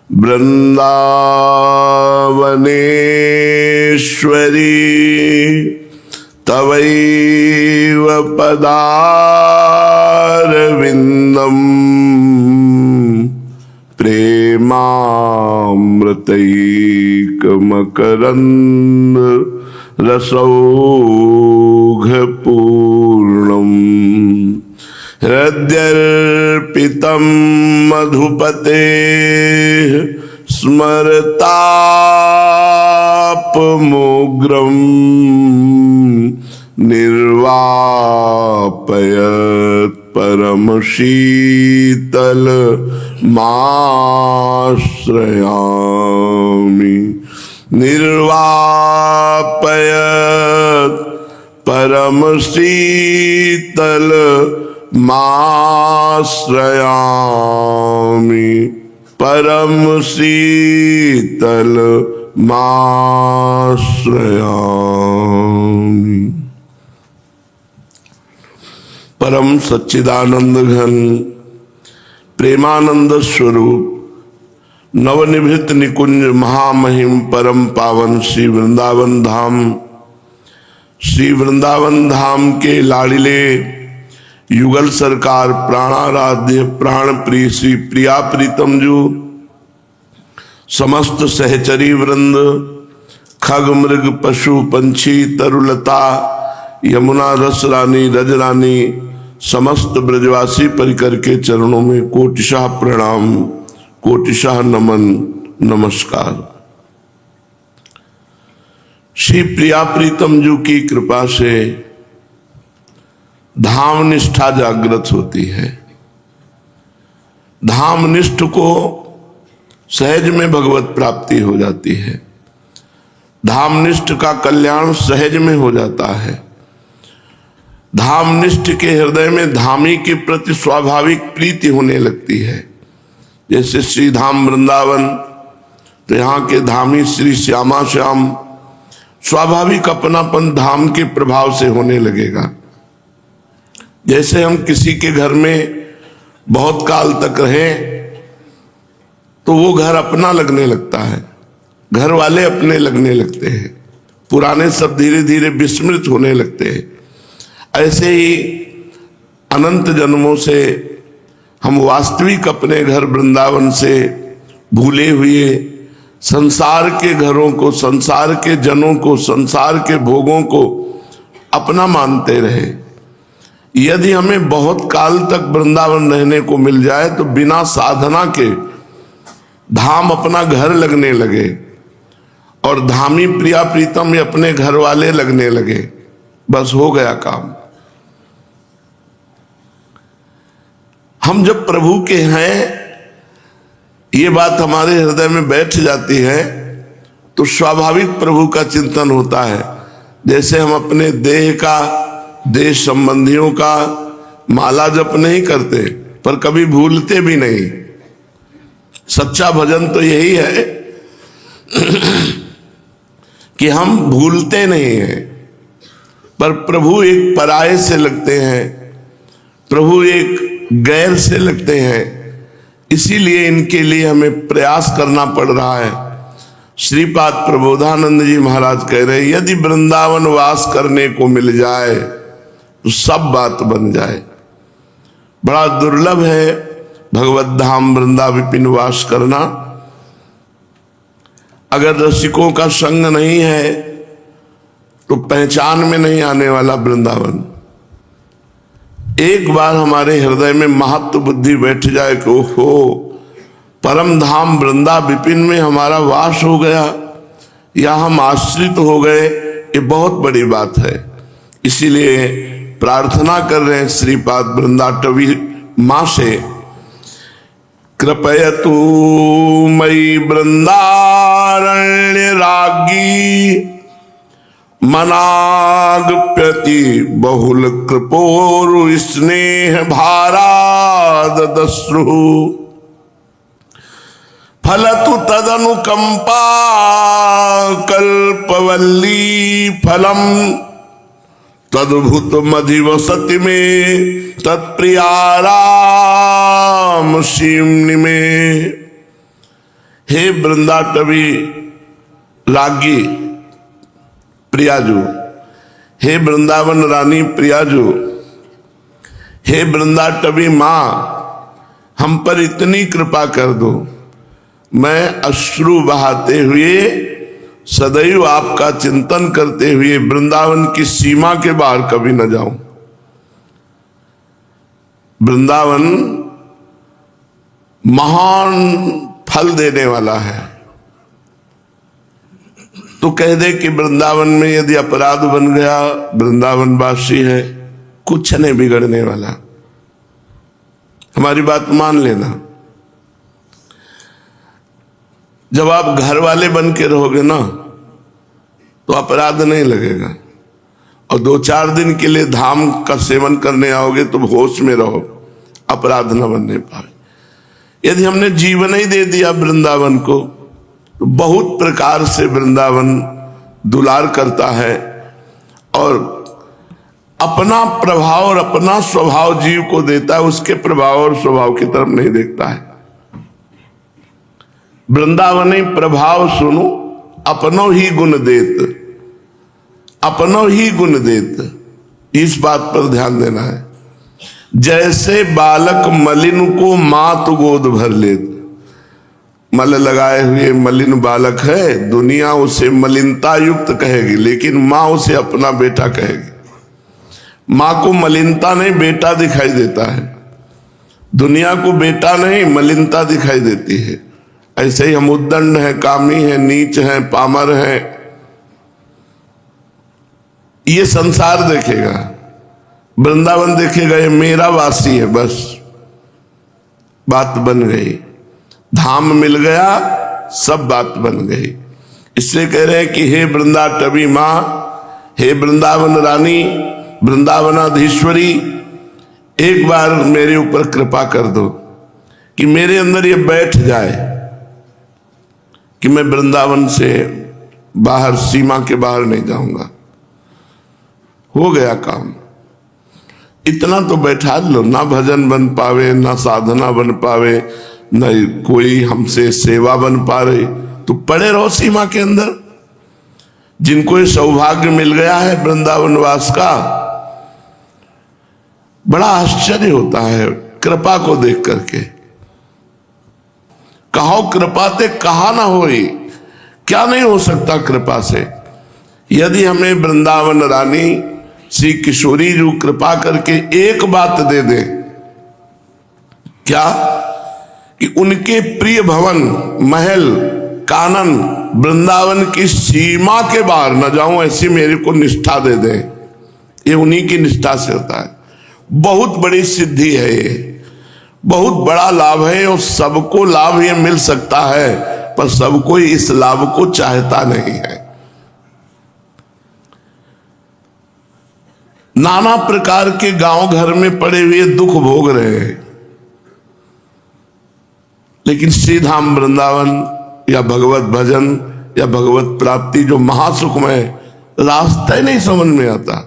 वृंदावनेश्वरी तवैव पदारविंदम प्रेमामृतैकमकरंद रसौघपूर्णम् हृद्यर्पितं मधुपते स्मरतापमुग्रं निर्वापयत् परम शीतल माश्रयामि निर्वापयत् परम शीतल माश्रयामि परम शीतल माश्रयामि। परम सच्चिदानंद घन प्रेमानंद स्वरूप नवनिभृत निकुंज महामहिम परम पावन श्री वृंदावन धाम के लाड़िले युगल सरकार प्राणाराध्य प्राण प्रिय श्री प्रिया प्रीतम जू, समस्त सहचरी वृंद, खग मृग पशु पंछी तरुलता यमुना रस रानी रज रानी समस्त ब्रजवासी परिकर के चरणों में कोटिशाह प्रणाम, कोटिशाह नमन नमस्कार। श्री प्रिया प्रीतम जू की कृपा से धाम निष्ठा जागृत होती है। धाम निष्ठ को सहज में भगवत प्राप्ति हो जाती है। धाम निष्ठ का कल्याण सहज में हो जाता है। धाम निष्ठ के हृदय में धामी के प्रति स्वाभाविक प्रीति होने लगती है। जैसे श्री धाम वृंदावन, तो यहाँ के धामी श्री श्यामा श्याम, स्वाभाविक अपनापन धाम के प्रभाव से होने लगेगा। जैसे हम किसी के घर में बहुत काल तक रहें तो वो घर अपना लगने लगता है, घर वाले अपने लगने लगते हैं, पुराने सब धीरे धीरे विस्मृत होने लगते हैं। ऐसे ही अनंत जन्मों से हम वास्तविक अपने घर वृंदावन से भूले हुए संसार के घरों को, संसार के जनों को, संसार के भोगों को अपना मानते रहे। यदि हमें बहुत काल तक वृंदावन रहने को मिल जाए तो बिना साधना के धाम अपना घर लगने लगे और धामी प्रिया प्रीतम अपने घर वाले लगने लगे, बस हो गया काम। हम जब प्रभु के हैं, ये बात हमारे हृदय में बैठ जाती है तो स्वाभाविक प्रभु का चिंतन होता है। जैसे हम अपने देह का, देश संबंधियों का माला जप नहीं करते पर कभी भूलते भी नहीं। सच्चा भजन तो यही है कि हम भूलते नहीं हैं, पर प्रभु एक पराये से लगते हैं, प्रभु एक गैर से लगते हैं। इसीलिए इनके लिए हमें प्रयास करना पड़ रहा है। श्रीपाद प्रबोधानंद जी महाराज कह रहे हैं, यदि वृंदावन वास करने को मिल जाए तो सब बात बन जाए। बड़ा दुर्लभ है भगवत धाम वृंदा विपिन वास करना। अगर रसिकों का संग नहीं है तो पहचान में नहीं आने वाला वृंदावन। एक बार हमारे हृदय में महत्व बुद्धि बैठ जाए कि ओहो, परम धाम वृंदा विपिन में हमारा वास हो गया या हम आश्रित हो गए, ये बहुत बड़ी बात है। इसीलिए प्रार्थना कर रहे हैं श्रीपाद वृंदाटवी मां से, कृपयतु मयि वृंदारण्य रागी मनागप्यति बहुल कृपोरु स्नेह भारादश्रु फलतु तदनुकंपा कल्पवल्ली फलम तद्भुत मधिवसति में तत्प्रियाराम शिम्नि में। हे वृंदाटवी राज्ञी प्रियाजू, हे वृंदावन रानी प्रियाजू, हे वृंदाटवी मां, हम पर इतनी कृपा कर दो, मैं अश्रु बहाते हुए सदैव आपका चिंतन करते हुए वृंदावन की सीमा के बाहर कभी न जाऊं। वृंदावन महान फल देने वाला है। तो कह दे कि वृंदावन में यदि अपराध बन गया, वृंदावन वासी है, कुछ नहीं बिगड़ने वाला, हमारी बात मान लेना। जब आप घर वाले बन के रहोगे ना तो अपराध नहीं लगेगा, और 2-4 दिन के लिए धाम का सेवन करने आओगे तो होश में रहो, अपराध न बनने पाए। यदि हमने जीवन ही दे दिया वृंदावन को, तो बहुत प्रकार से वृंदावन दुलार करता है और अपना प्रभाव और अपना स्वभाव जीव को देता है, उसके प्रभाव और स्वभाव की तरफ नहीं देखता है। वृंदावनी प्रभाव सुनो अपनो ही गुण देत, अपनो ही गुण देत, इस बात पर ध्यान देना है। जैसे बालक मलिन को मात गोद भर लेत, मल लगाए हुए मलिन बालक है, दुनिया उसे मलिनता युक्त कहेगी, लेकिन मां उसे अपना बेटा कहेगी। मां को मलिनता नहीं बेटा दिखाई देता है, दुनिया को बेटा नहीं मलिनता दिखाई देती है। ऐसे ही हम उद्दंड हैं, कामी हैं, नीच हैं, पामर हैं, ये संसार देखेगा, वृंदावन देखेगा ये मेरा वासी है, बस बात बन गई। धाम मिल गया, सब बात बन गई। इसलिए कह रहे हैं कि हे वृंदाटवी मां, हे वृंदावन रानी, वृंदावनाधीश्वरी, एक बार मेरे ऊपर कृपा कर दो कि मेरे अंदर ये बैठ जाए कि मैं वृंदावन से बाहर, सीमा के बाहर नहीं जाऊंगा। हो गया काम, इतना तो बैठा लो, ना भजन बन पावे, ना साधना बन पावे, न कोई हमसे सेवा बन पा रही, तो पड़े रहो सीमा के अंदर। जिनको ये सौभाग्य मिल गया है वृंदावन वास का, बड़ा आश्चर्य होता है कृपा को देख करके। कहो कृपा ते कहा ना होई, क्या नहीं हो सकता कृपा से। यदि हमें वृंदावन रानी श्री किशोरी जो कृपा करके एक बात दे दे, क्या कि उनके प्रिय भवन, महल, कानन, वृंदावन की सीमा के बाहर न जाऊं, ऐसी मेरे को निष्ठा दे दे, ये उन्हीं की निष्ठा से होता है। बहुत बड़ी सिद्धि है ये, बहुत बड़ा लाभ है, और सबको लाभ ये मिल सकता है, पर सब कोई इस लाभ को चाहता नहीं है। नाना प्रकार के गांव घर में पड़े हुए दुख भोग रहे हैं, लेकिन श्री धाम वृंदावन या भगवत भजन या भगवत प्राप्ति जो महासुखमय, रास्ता ही नहीं समझ में आता।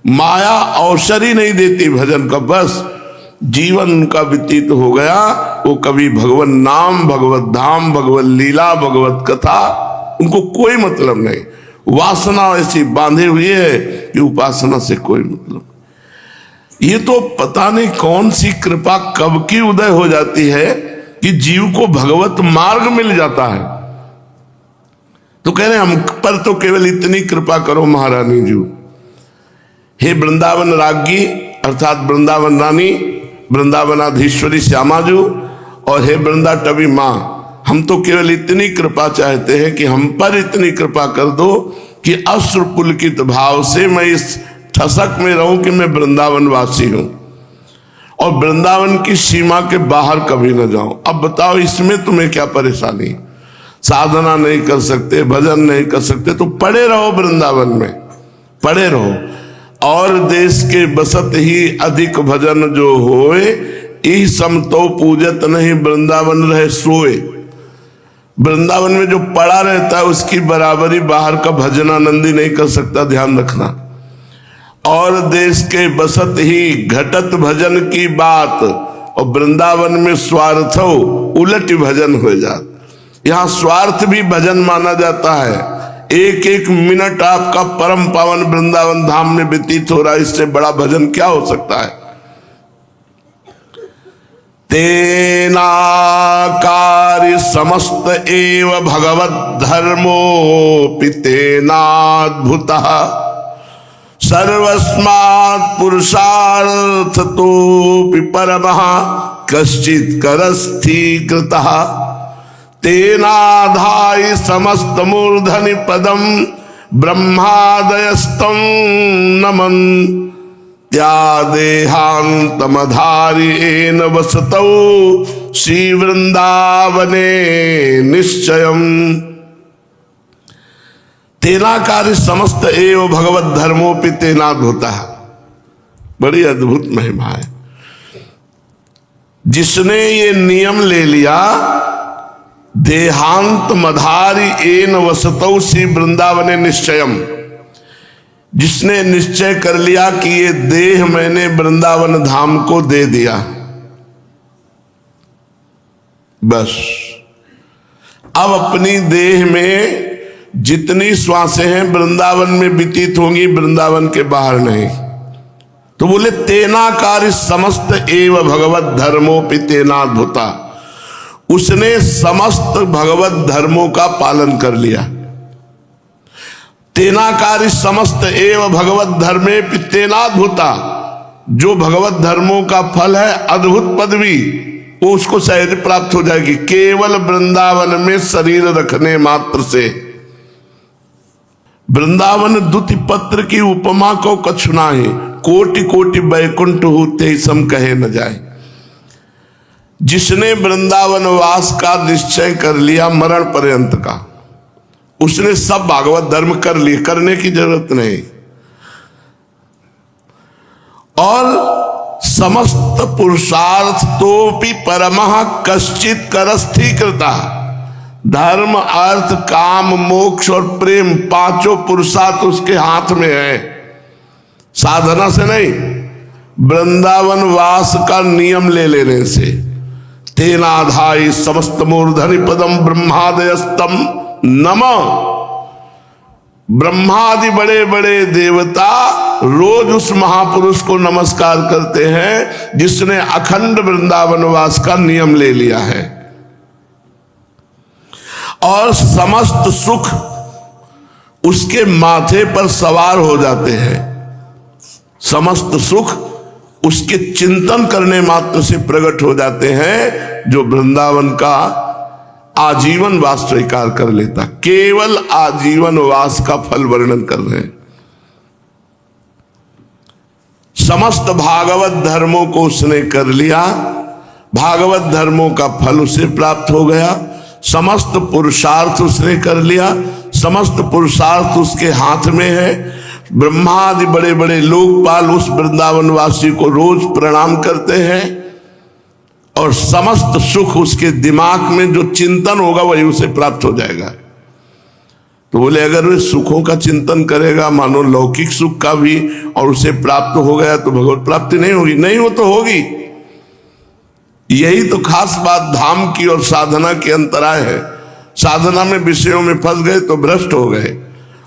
माया अवसर ही नहीं देती भजन का, बस जीवन उनका व्यतीत हो गया, वो कभी भगवत नाम, भगवत धाम, भगवत लीला, भगवत कथा, उनको कोई मतलब नहीं। वासना ऐसी बांधे हुई है कि उपासना से कोई मतलब। ये तो पता नहीं कौन सी कृपा कब की उदय हो जाती है कि जीव को भगवत मार्ग मिल जाता है। तो कह रहे हम पर तो केवल इतनी कृपा करो महारानी जी, हे वृंदावन राज्ञी अर्थात वृंदावन रानी, वृंदावनाधीश्वरी श्यामाजू, और हे वृंदाटवी मां, हम तो केवल इतनी कृपा चाहते हैं कि हम पर इतनी कृपा कर दो कि अश्रु पुलकित भाव से मैं इस ठसक में रहूं कि मैं वृंदावन वासी हूं और वृंदावन की सीमा के बाहर कभी न जाऊं। अब बताओ इसमें तुम्हें क्या परेशानी? साधना नहीं कर सकते, भजन नहीं कर सकते, तो पड़े रहो वृंदावन में, पड़े रहो। और देश के बसत ही अधिक भजन जो होए, ई सम तो पूजत नहीं वृंदावन रहे सोए। वृंदावन में जो पड़ा रहता है उसकी बराबरी बाहर का भजनानंदी नहीं कर सकता, ध्यान रखना। और देश के बसत ही घटत भजन की बात, और वृंदावन में स्वार्थ हो उलट भजन हो जात। यहाँ स्वार्थ भी भजन माना जाता है। एक एक मिनट आपका परम पावन वृंदावन धाम में व्यतीत हो रहा है, इससे बड़ा भजन क्या हो सकता है। तेनाकारि समस्त एव भगवत धर्मोऽपि तेनाद्भुतः सर्वस्मात् पुरुषार्थतोऽपि परमः कश्चित् करस्थीकृतः तेनाधाय समस्त मूर्धनि पदम ब्रह्मादयस्तं नमन् त्यादेहान्तमधार्येण वसतौ श्री वृंदावने निश्चयम्। तेनाकारि समस्त एव भगवत धर्मोपि तेनाद्भुतः। बड़ी अद्भुत महिमा है। जिसने ये नियम ले लिया, देहांत मधारी एन वसतौ श्री वृंदावने निश्चयम, जिसने निश्चय कर लिया कि ये देह मैंने वृंदावन धाम को दे दिया, बस अब अपनी देह में जितनी श्वासें हैं वृंदावन में व्यतीत होंगी, वृंदावन के बाहर नहीं। तो बोले तेनाकारि समस्त एव भगवत धर्मोपि तेनाद्भुता, उसने समस्त भगवत धर्मों का पालन कर लिया। तेनाकारि समस्त एव भगवत धर्मे तेनाद्भुता, जो भगवत धर्मों का फल है अद्भुत पदवी, वो उसको सहज प्राप्त हो जाएगी। केवल वृंदावन में शरीर रखने मात्र से। वृंदावन दुति पत्र की उपमा को कछु नाहि, कोटि कोटि बैकुंठ होते सम कहे न जाए। जिसने वृंदावन वास का निश्चय कर लिया मरण पर्यंत का, उसने सब भागवत धर्म कर लिए, करने की जरूरत नहीं। और समस्त पुरुषार्थ तोपि परमः कश्चित् करस्थीकृता, धर्म अर्थ काम मोक्ष और प्रेम पांचों पुरुषार्थ उसके हाथ में है, साधना से नहीं, वृंदावन वास का नियम ले लेने से। तेनाधाय समस्त मूर्धनि पदम ब्रह्मादयस्तम नमः। ब्रह्मादि बड़े बड़े देवता रोज उस महापुरुष को नमस्कार करते हैं जिसने अखंड वृंदावन वास का नियम ले लिया है। और समस्त सुख उसके माथे पर सवार हो जाते हैं। समस्त सुख उसके चिंतन करने मात्र से प्रकट हो जाते हैं, जो वृंदावन का आजीवन वास स्वीकार कर लेता। केवल आजीवन वास का फल वर्णन कर रहे हैं। समस्त भागवत धर्मों को उसने कर लिया, भागवत धर्मों का फल उसे प्राप्त हो गया। समस्त पुरुषार्थ उसने कर लिया, समस्त पुरुषार्थ उसके हाथ में है। ब्रह्मादि बड़े बड़े लोकपाल उस वृंदावन वासी को रोज प्रणाम करते हैं, और समस्त सुख उसके दिमाग में जो चिंतन होगा वही उसे प्राप्त हो जाएगा। तो बोले अगर वे सुखों का चिंतन करेगा, मानो लौकिक सुख का भी, और उसे प्राप्त हो गया तो भगवत प्राप्ति नहीं होगी। नहीं, वो तो होगी। यही तो खास बात धाम की और साधना के अंतराय है। साधना में विषयों में फंस गए तो भ्रष्ट हो गए,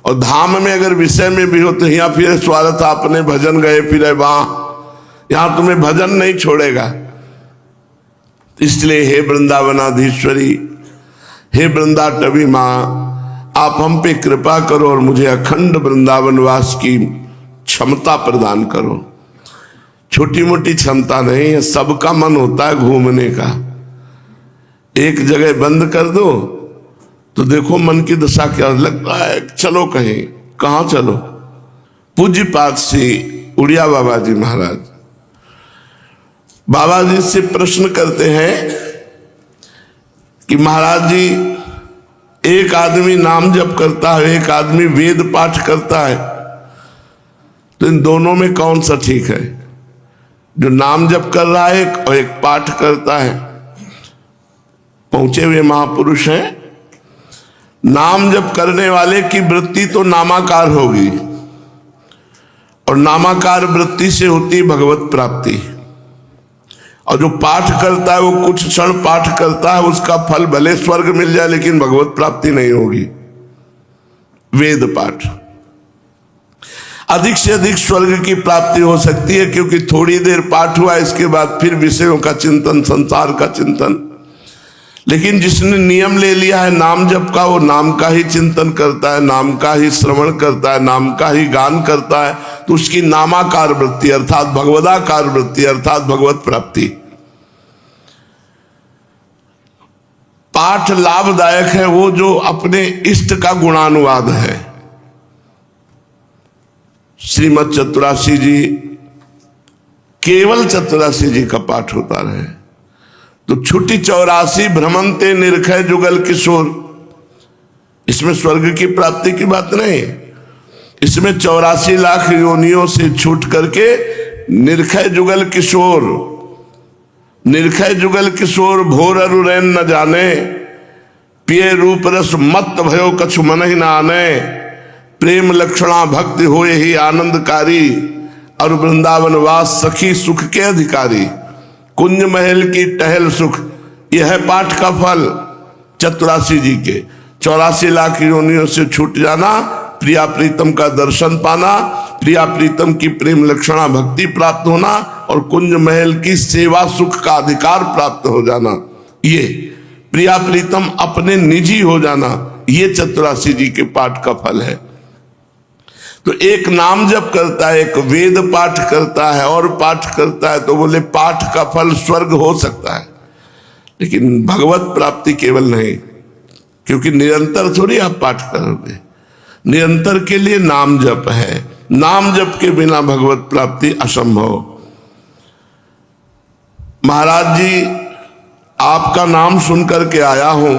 और धाम में अगर विषय में भी हो तो यहाँ फिर स्वार्थ आपने भजन गए फिर वहां, यहां तुम्हें भजन नहीं छोड़ेगा। इसलिए हे वृंदावनाधीश्वरी, हे वृंदाटवी माँ, आप हम पे कृपा करो और मुझे अखंड वृंदावन वास की क्षमता प्रदान करो। छोटी मोटी क्षमता नहीं है, सबका मन होता है घूमने का। एक जगह बंद कर दो तो देखो मन की दशा क्या लगता है, चलो कहीं, कहाँ चलो। पूज्य पाद श्री उड़िया बाबा जी महाराज बाबा जी से प्रश्न करते हैं कि महाराज जी, एक आदमी नाम जप करता है, एक आदमी वेद पाठ करता है, तो इन दोनों में कौन सा ठीक है? जो नाम जप कर रहा है और एक पाठ करता है। पहुंचे हुए महापुरुष हैं। नाम जप करने वाले की वृत्ति तो नामाकार होगी, और नामाकार वृत्ति से होती भगवत प्राप्ति। और जो पाठ करता है वो कुछ क्षण पाठ करता है, उसका फल भले स्वर्ग मिल जाए लेकिन भगवत प्राप्ति नहीं होगी। वेद पाठ अधिक से अधिक स्वर्ग की प्राप्ति हो सकती है, क्योंकि थोड़ी देर पाठ हुआ, इसके बाद फिर विषयों का चिंतन, संसार का चिंतन। लेकिन जिसने नियम ले लिया है नाम जप का, वो नाम का ही चिंतन करता है, नाम का ही श्रवण करता है, नाम का ही गान करता है, तो उसकी नामाकार वृत्ति अर्थात भगवदाकार वृत्ति अर्थात भगवत प्राप्ति। पाठ लाभदायक है वो जो अपने इष्ट का गुणानुवाद है। श्रीमद चतुरासी जी, केवल चतुरासी जी का पाठ होता रहे तो छुट्टी 84 भ्रमंते निर्खय जुगल किशोर। इसमें स्वर्ग की प्राप्ति की बात नहीं, इसमें 84 लाख योनियों से छूट करके निर्खय जुगल किशोर, निर्खय जुगल किशोर भोर अरुरैन न जाने, पिए रूप रस मत भयो कछु मन ही न आने, प्रेम लक्षणा भक्ति होए ही आनंदकारी, और वृंदावन वास सखी सुख के अधिकारी, कुंज महल की टहल सुख। यह है पाठ का फल चतुरासी जी के। 84 लाख योनियों से छूट जाना, प्रिया प्रीतम का दर्शन पाना, प्रिया प्रीतम की प्रेम लक्षणा भक्ति प्राप्त होना, और कुंज महल की सेवा सुख का अधिकार प्राप्त हो जाना, ये प्रिया प्रीतम अपने निजी हो जाना, ये चतुरासी जी के पाठ का फल है। तो एक नाम जप करता है, एक वेद पाठ करता है और पाठ करता है, तो बोले पाठ का फल स्वर्ग हो सकता है, लेकिन भगवत प्राप्ति केवल नहीं, क्योंकि निरंतर थोड़ी आप पाठ करोगे। निरंतर के लिए नाम जप है, नाम जप के बिना भगवत प्राप्ति असंभव। महाराज जी, आपका नाम सुनकर के आया हूं,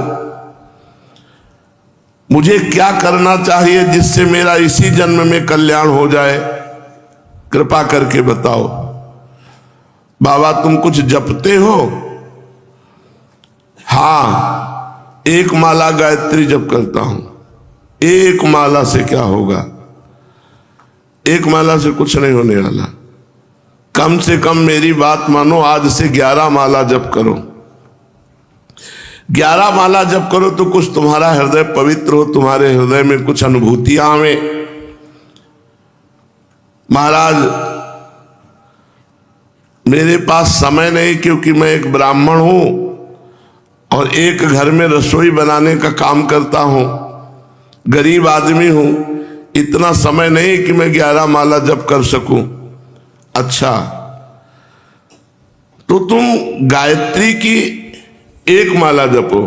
मुझे क्या करना चाहिए जिससे मेरा इसी जन्म में कल्याण हो जाए, कृपा करके बताओ। बाबा तुम कुछ जपते हो? हाँ, एक माला गायत्री जप करता हूं। एक माला से क्या होगा? एक माला से कुछ नहीं होने वाला। कम से कम मेरी बात मानो, आज से 11 माला जप करो। 11 माला जप करो तो कुछ तुम्हारा हृदय पवित्र हो, तुम्हारे हृदय में कुछ अनुभूतियां आवे। महाराज, मेरे पास समय नहीं, क्योंकि मैं एक ब्राह्मण हूं और एक घर में रसोई बनाने का काम करता हूं, गरीब आदमी हूं, इतना समय नहीं कि मैं 11 माला जप कर सकूं। अच्छा, तो तुम गायत्री की एक माला जपो,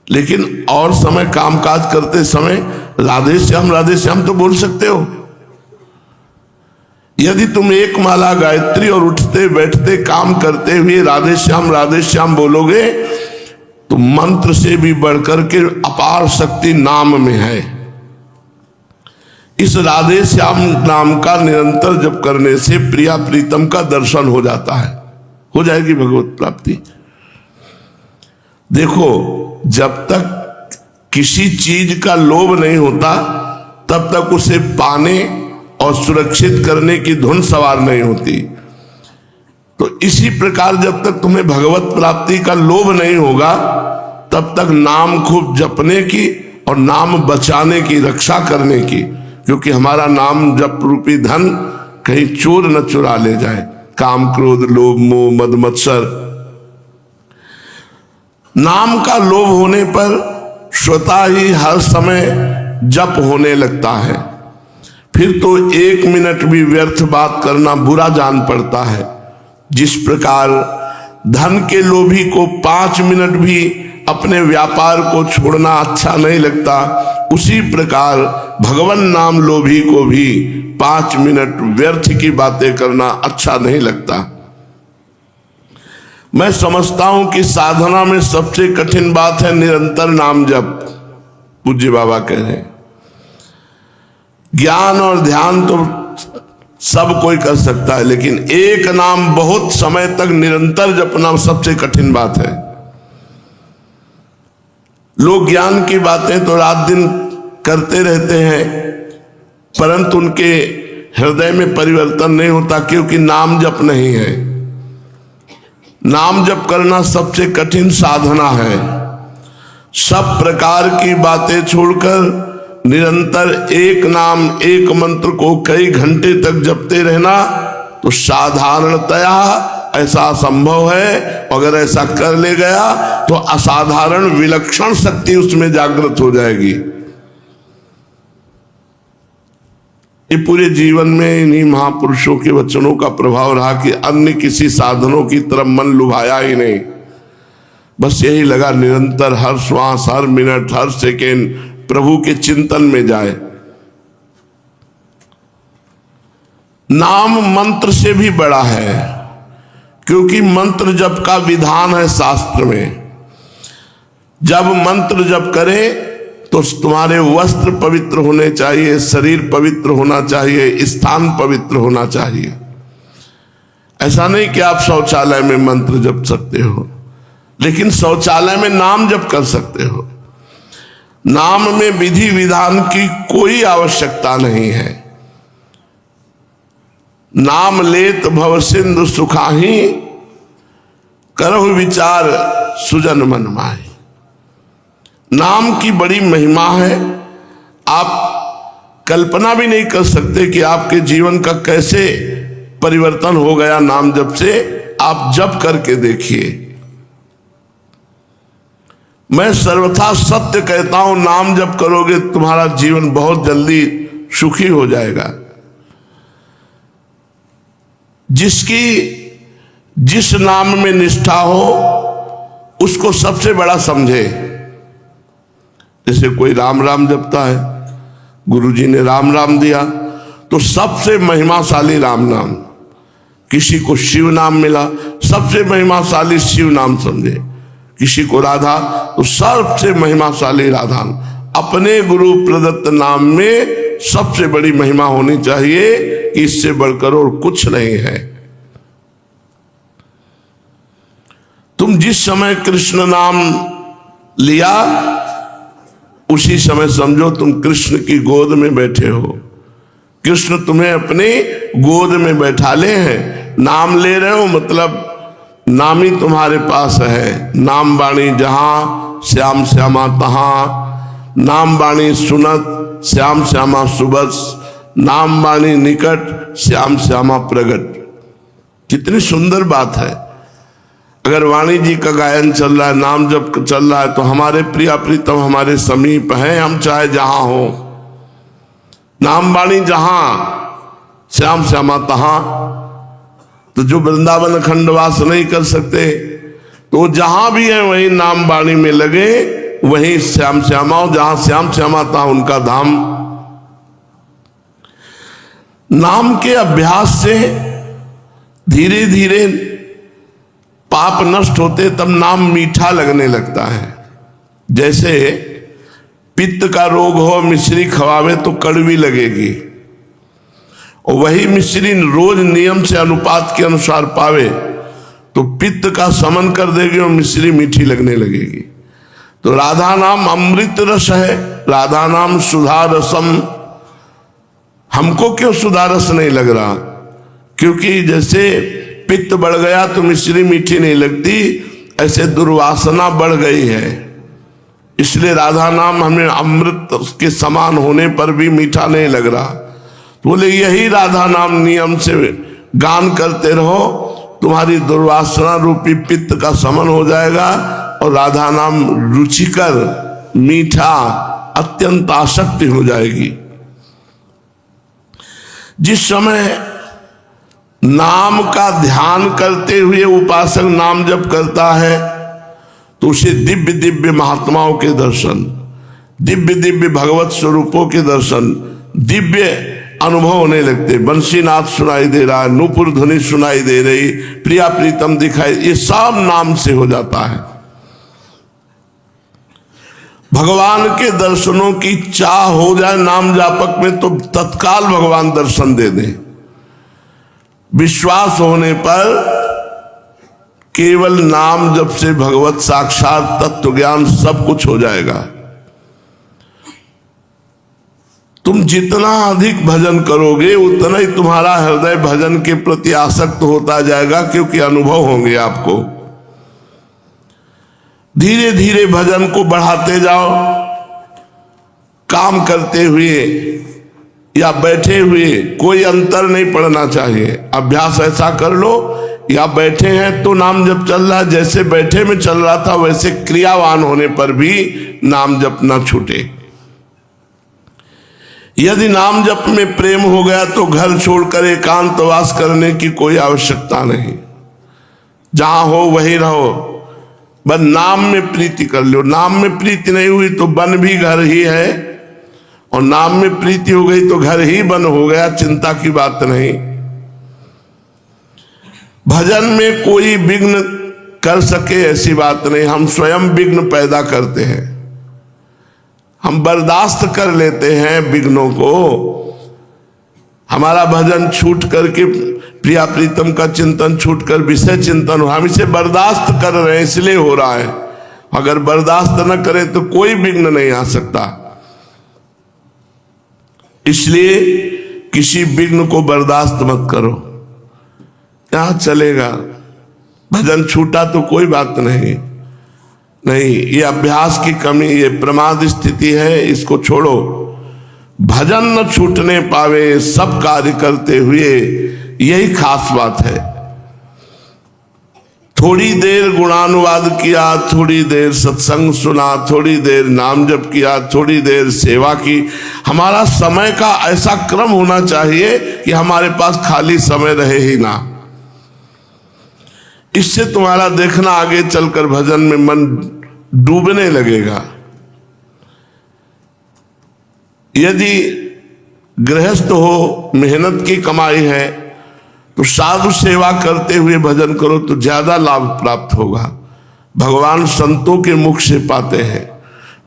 लेकिन और समय कामकाज करते समय राधे श्याम तो बोल सकते हो। यदि तुम एक माला गायत्री और उठते बैठते काम करते हुए राधे श्याम बोलोगे, तो मंत्र से भी बढ़कर के अपार शक्ति नाम में है। इस राधे श्याम नाम का निरंतर जप करने से प्रिया प्रीतम का दर्शन हो जाता है, हो जाएगी भगवत प्राप्ति। देखो, जब तक किसी चीज का लोभ नहीं होता तब तक उसे पाने और सुरक्षित करने की धुन सवार नहीं होती। तो इसी प्रकार जब तक तुम्हें भगवत प्राप्ति का लोभ नहीं होगा तब तक नाम खूब जपने की और नाम बचाने की, रक्षा करने की, क्योंकि हमारा नाम जप रूपी धन कहीं चोर न चुरा ले जाए। काम क्रोध लोभ मोह मद मत्सर, नाम का लोभ होने पर स्वतः ही हर समय जप होने लगता है, फिर तो 1 मिनट भी व्यर्थ बात करना बुरा जान पड़ता है। जिस प्रकार धन के लोभी को 5 मिनट भी अपने व्यापार को छोड़ना अच्छा नहीं लगता, उसी प्रकार भगवान नाम लोभी को भी 5 मिनट व्यर्थ की बातें करना अच्छा नहीं लगता। मैं समझता हूं कि साधना में सबसे कठिन बात है निरंतर नाम जप। पूज्य बाबा कह रहे हैं, ज्ञान और ध्यान तो सब कोई कर सकता है, लेकिन एक नाम बहुत समय तक निरंतर जपना सबसे कठिन बात है। लोग ज्ञान की बातें तो रात दिन करते रहते हैं, परंतु उनके हृदय में परिवर्तन नहीं होता, क्योंकि नाम जप नहीं है। नाम जप करना सबसे कठिन साधना है। सब प्रकार की बातें छोड़कर निरंतर एक नाम एक मंत्र को कई घंटे तक जपते रहना तो साधारणतया ऐसा संभव है। अगर ऐसा कर ले गया तो असाधारण विलक्षण शक्ति उसमें जागृत हो जाएगी। ये पूरे जीवन में इन्हीं महापुरुषों के वचनों का प्रभाव रहा कि अन्य किसी साधनों की तरफ मन लुभाया ही नहीं। बस यही लगा निरंतर हर श्वास, हर मिनट, हर सेकेंड प्रभु के चिंतन में जाए। नाम मंत्र से भी बड़ा है, क्योंकि मंत्र जप का विधान है शास्त्र में। जब मंत्र जप करे तो तुम्हारे वस्त्र पवित्र होने चाहिए, शरीर पवित्र होना चाहिए, स्थान पवित्र होना चाहिए। ऐसा नहीं कि आप शौचालय में मंत्र जप सकते हो, लेकिन शौचालय में नाम जप कर सकते हो। नाम में विधि विधान की कोई आवश्यकता नहीं है। नाम लेत भव सिंधु सुखाही, करहु विचार सुजन मन माही। नाम की बड़ी महिमा है। आप कल्पना भी नहीं कर सकते कि आपके जीवन का कैसे परिवर्तन हो गया नाम जप से। आप जप करके देखिए। मैं सर्वथा सत्य कहता हूं, नाम जप करोगे तुम्हारा जीवन बहुत जल्दी सुखी हो जाएगा। जिसकी जिस नाम में निष्ठा हो उसको सबसे बड़ा समझे। जैसे कोई राम राम जपता है, गुरुजी ने राम राम दिया तो सबसे महिमाशाली राम नाम। किसी को शिव नाम मिला, सबसे महिमाशाली शिव नाम समझे। किसी को राधा तो सबसे महिमाशाली राधा। अपने गुरु प्रदत्त नाम में सबसे बड़ी महिमा होनी चाहिए कि इससे बढ़कर और कुछ नहीं है। तुम जिस समय कृष्ण नाम लिया उसी समय समझो तुम कृष्ण की गोद में बैठे हो। कृष्ण तुम्हें अपनी गोद में बैठा ले हैं। नाम ले रहे हो मतलब नाम ही तुम्हारे पास है। नाम बाणी जहां श्याम श्यामा तहां, नाम बाणी सुनत श्याम श्यामा सुबस, नाम बाणी निकट श्याम श्यामा प्रगट। कितनी सुंदर बात है। अगर वाणी जी का गायन चल रहा है, नाम जब चल रहा है तो हमारे प्रिया प्रीतम हमारे समीप हैं, हम चाहे जहां हो। नाम बाणी जहां श्याम श्यामा तहां। तो जो वृंदावन खंडवास नहीं कर सकते तो जहां भी है वहीं नाम बाणी में लगे, वहीं श्याम श्यामा हो। जहां श्याम श्यामा था उनका धाम। नाम के अभ्यास से धीरे धीरे पाप नष्ट होते, तब नाम मीठा लगने लगता है। जैसे पित्त का रोग हो, मिश्री खवावे तो कड़वी लगेगी, और वही मिश्री रोज नियम से अनुपात के अनुसार पावे तो पित्त का समन कर देगी और मिश्री मीठी लगने लगेगी। तो राधा नाम अमृत रस है, राधा नाम सुधा रसम। हमको क्यों सुधा रस नहीं लग रहा? क्योंकि जैसे पित्त बढ़ गया तो मिश्री मीठी नहीं लगती, ऐसे दुर्वासना बढ़ गई है। इसलिए राधा नाम हमें अमृत के समान होने पर भी मीठा नहीं लग रहा। बोले यही राधा नाम नियम से गान करते रहो, तुम्हारी दुर्वासना रूपी पित्त का समन हो जाएगा और राधा नाम रुचिकर मीठा अत्यंत आसक्ति हो जाएगी। जिस समय नाम का ध्यान करते हुए उपासक नाम जप करता है तो उसे दिव्य दिव्य महात्माओं के दर्शन, दिव्य दिव्य भगवत स्वरूपों के दर्शन, दिव्य अनुभव होने लगते। बंसीनाथ सुनाई दे रहा है, नूपुर ध्वनि सुनाई दे रही, प्रिया प्रीतम दिखाई, ये सब नाम से हो जाता है। भगवान के दर्शनों की चाह हो जाए नाम जापक में तो तत्काल भगवान दर्शन दे दें। विश्वास होने पर केवल नाम जप से भगवत साक्षात तत्व ज्ञान सब कुछ हो जाएगा। तुम जितना अधिक भजन करोगे उतना ही तुम्हारा हृदय भजन के प्रति आसक्त होता जाएगा, क्योंकि अनुभव होंगे आपको। धीरे धीरे भजन को बढ़ाते जाओ। काम करते हुए या बैठे हुए कोई अंतर नहीं पड़ना चाहिए। अभ्यास ऐसा कर लो, या बैठे हैं तो नाम जप चल रहा है, जैसे बैठे में चल रहा था वैसे क्रियावान होने पर भी नाम जप ना छूटे। यदि नाम जप में प्रेम हो गया तो घर छोड़कर एकांतवास करने की कोई आवश्यकता नहीं, जहां हो वहीं रहो, बस नाम में प्रीति कर लो। नाम में प्रीति नहीं हुई तो वन भी घर ही है, और नाम में प्रीति हो गई तो घर ही वन हो गया, चिंता की बात नहीं। भजन में कोई विघ्न कर सके ऐसी बात नहीं, हम स्वयं विघ्न पैदा करते हैं। हम बर्दाश्त कर लेते हैं विघ्नों को। हमारा भजन छूट करके प्रिया प्रीतम का चिंतन छूटकर विषय चिंतन हो, हम इसे बर्दाश्त कर रहे हैं इसलिए हो रहा है। अगर बर्दाश्त न करें तो कोई विघ्न नहीं आ सकता। इसलिए किसी विघ्न को बर्दाश्त मत करो। क्या चलेगा, भजन छूटा तो कोई बात नहीं। नहीं, ये अभ्यास की कमी, ये प्रमाद स्थिति है, इसको छोड़ो। भजन न छूटने पावे सब कार्य करते हुए, यही खास बात है। थोड़ी देर गुणानुवाद किया, थोड़ी देर सत्संग सुना, थोड़ी देर नाम जप किया, थोड़ी देर सेवा की। हमारा समय का ऐसा क्रम होना चाहिए कि हमारे पास खाली समय रहे ही ना। इससे तुम्हारा देखना आगे चलकर भजन में मन डूबने लगेगा। यदि गृहस्थ हो, मेहनत की कमाई है, तो साधु सेवा करते हुए भजन करो तो ज्यादा लाभ प्राप्त होगा। भगवान संतों के मुख से पाते हैं,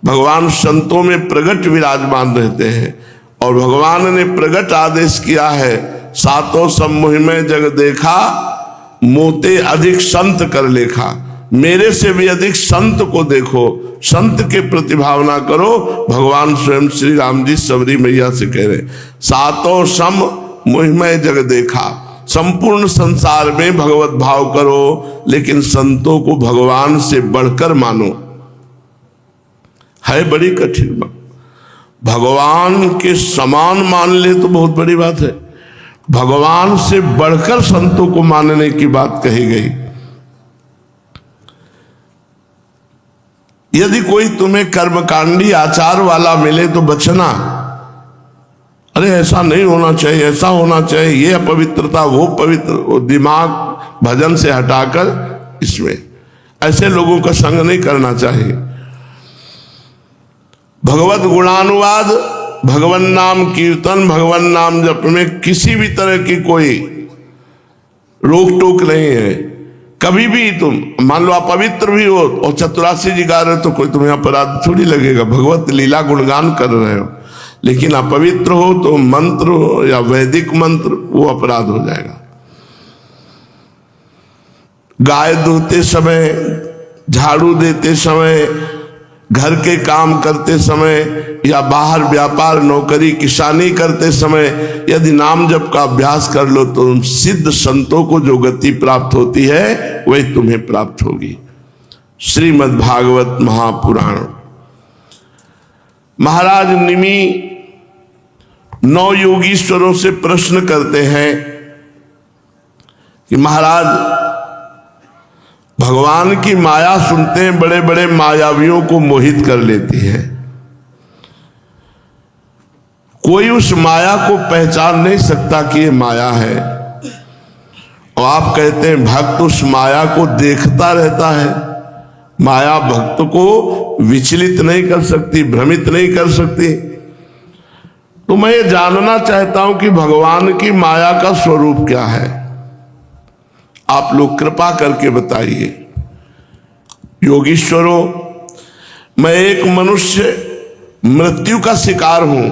भगवान संतों में प्रगट विराजमान रहते हैं, और भगवान ने प्रगट आदेश किया है, सातों सब मुहिमें जग देखा, मोते अधिक संत कर लेखा। मेरे से भी अधिक संत को देखो, संत के प्रति भावना करो। भगवान स्वयं श्री राम जी सबरी मैया से कह रहे, सातों सम मुहिमें जग देखा। संपूर्ण संसार में भगवत भाव करो, लेकिन संतों को भगवान से बढ़कर मानो। है बड़ी कठिन बात। भगवान के समान मान ले तो बहुत बड़ी बात है, भगवान से बढ़कर संतों को मानने की बात कही गई। यदि कोई तुम्हें कर्मकांडी आचार वाला मिले तो बचना। अरे ऐसा नहीं होना चाहिए, ऐसा होना चाहिए, ये अपवित्रता, वो पवित्र, वो दिमाग भजन से हटाकर इसमें ऐसे लोगों का संग नहीं करना चाहिए। भगवत गुणानुवाद, भगवान नाम कीर्तन, भगवान नाम जप में किसी भी तरह की कोई रोक टोक नहीं है। कभी भी तुम मान लो अपवित्र भी हो और चतुरासी जी गा रहे हो तो कोई तुम्हें अपराध थोड़ी लगेगा, भगवत लीला गुणगान कर रहे हो। लेकिन अपवित्र हो तो मंत्र हो या वैदिक मंत्र, वो अपराध हो जाएगा। गाय दूहते समय, झाड़ू देते समय, घर के काम करते समय, या बाहर व्यापार नौकरी किसानी करते समय यदि नाम जप का अभ्यास कर लो तो सिद्ध संतों को जो गति प्राप्त होती है वही तुम्हें प्राप्त होगी। श्रीमद् भागवत महापुराण। महाराज निमि 9 योगीश्वरों से प्रश्न करते हैं कि महाराज, भगवान की माया सुनते हैं, बड़े बड़े मायावियों को मोहित कर लेती है। कोई उस माया को पहचान नहीं सकता कि ये माया है, और आप कहते हैं भक्त उस माया को देखता रहता है। माया भक्त को विचलित नहीं कर सकती, भ्रमित नहीं कर सकती। तो मैं ये जानना चाहता हूं कि भगवान की माया का स्वरूप क्या है, आप लोग कृपा करके बताइए। योगीश्वरों, मैं एक मनुष्य मृत्यु का शिकार हूं,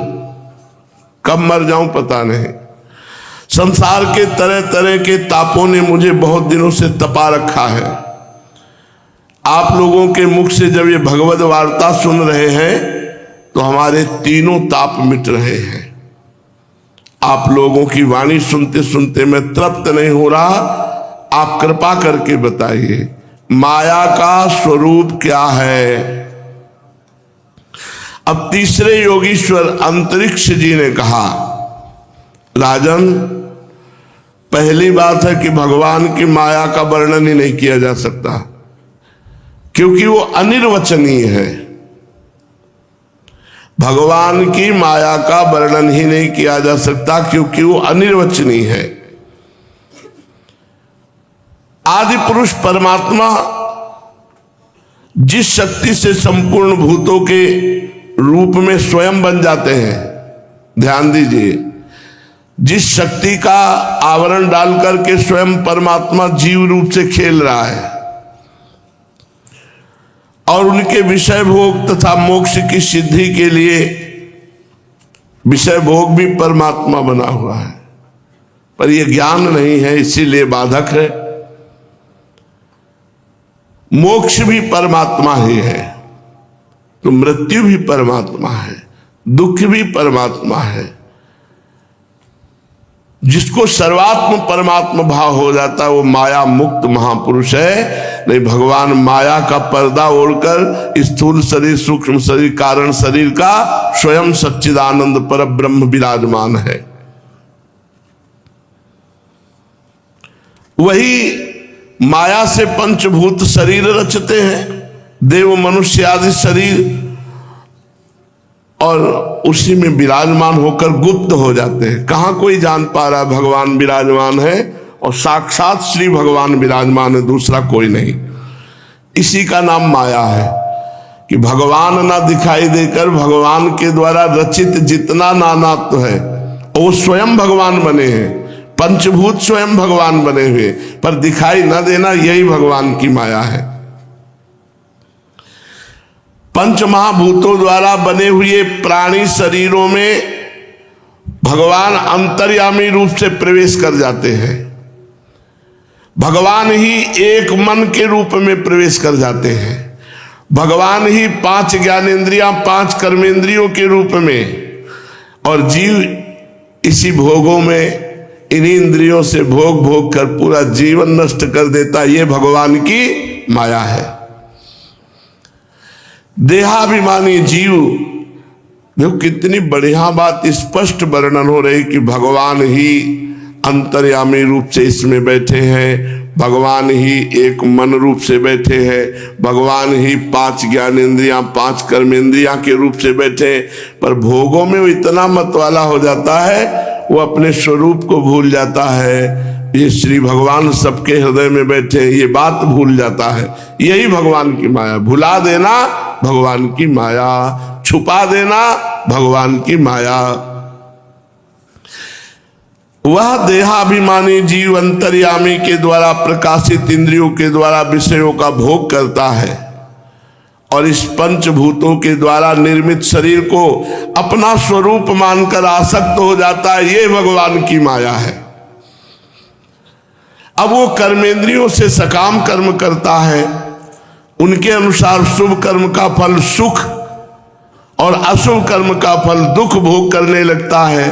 कब मर जाऊं पता नहीं। संसार के तरह तरह के तापों ने मुझे बहुत दिनों से तपा रखा है। आप लोगों के मुख से जब ये भगवद वार्ता सुन रहे हैं तो हमारे तीनों ताप मिट रहे हैं। आप लोगों की वाणी सुनते सुनते मैं तृप्त नहीं हो रहा। आप कृपा करके बताइए माया का स्वरूप क्या है। अब तीसरे योगीश्वर अंतरिक्ष जी ने कहा, राजन, पहली बात है कि भगवान की माया का वर्णन ही नहीं किया जा सकता, क्योंकि वो अनिर्वचनीय है। भगवान की माया का वर्णन ही नहीं किया जा सकता क्योंकि वो अनिर्वचनीय है। आदि पुरुष परमात्मा जिस शक्ति से संपूर्ण भूतों के रूप में स्वयं बन जाते हैं, ध्यान दीजिए, जिस शक्ति का आवरण डाल करके स्वयं परमात्मा जीव रूप से खेल रहा है और उनके विषय भोग तथा मोक्ष की सिद्धि के लिए विषय भोग भी परमात्मा बना हुआ है, पर यह ज्ञान नहीं है, इसीलिए बाधक है। मोक्ष भी परमात्मा ही है, तो मृत्यु भी परमात्मा है, दुख भी परमात्मा है। जिसको सर्वात्म परमात्मा भाव हो जाता है वो माया मुक्त महापुरुष है। नहीं, भगवान माया का पर्दा ओढ़कर स्थूल शरीर, सूक्ष्म शरीर, कारण शरीर का स्वयं सच्चिदानंद पर ब्रह्म विराजमान है। वही माया से पंचभूत शरीर रचते हैं, देव मनुष्य आदि शरीर, और उसी में विराजमान होकर गुप्त हो जाते हैं। कहां कोई जान पा रहा है भगवान विराजमान है, और साक्षात श्री भगवान विराजमान है, दूसरा कोई नहीं। इसी का नाम माया है कि भगवान ना दिखाई देकर भगवान के द्वारा रचित जितना नानात्व है वो स्वयं भगवान बने हैं, पंचभूत स्वयं भगवान बने हुए, पर दिखाई न देना, यही भगवान की माया है। पंच महाभूतों द्वारा बने हुए प्राणी शरीरों में भगवान अंतर्यामी रूप से प्रवेश कर जाते हैं। भगवान ही एक मन के रूप में प्रवेश कर जाते हैं। भगवान ही 5 ज्ञानेंद्रियां, 5 कर्मेंद्रियों के रूप में, और जीव इसी भोगों में, इन्हीं इंद्रियों से भोग भोग कर पूरा जीवन नष्ट कर देता। ये भगवान की माया है। देहाभिमानी जीव, देखो कितनी बढ़िया बात, स्पष्ट वर्णन हो रही कि भगवान ही अंतर्यामी रूप से इसमें बैठे हैं, भगवान ही एक मन रूप से बैठे हैं, भगवान ही 5 ज्ञानेंद्रियां, 5 कर्मेंद्रियां के रूप से बैठे। पर भोगों में वो इतना मतवाला हो जाता है, वो अपने स्वरूप को भूल जाता है। ये श्री भगवान सबके हृदय में बैठे, ये बात भूल जाता है। यही भगवान की माया, भुला देना भगवान की माया, छुपा देना भगवान की माया। वह देहाभिमानी जीव अंतर्यामी के द्वारा प्रकाशित इंद्रियों के द्वारा विषयों का भोग करता है और इस पंचभूतों के द्वारा निर्मित शरीर को अपना स्वरूप मानकर आसक्त हो जाता है। ये भगवान की माया है। अब वो कर्मेंद्रियों से सकाम कर्म करता है, उनके अनुसार शुभ कर्म का फल सुख और अशुभ कर्म का फल दुख भोग करने लगता है,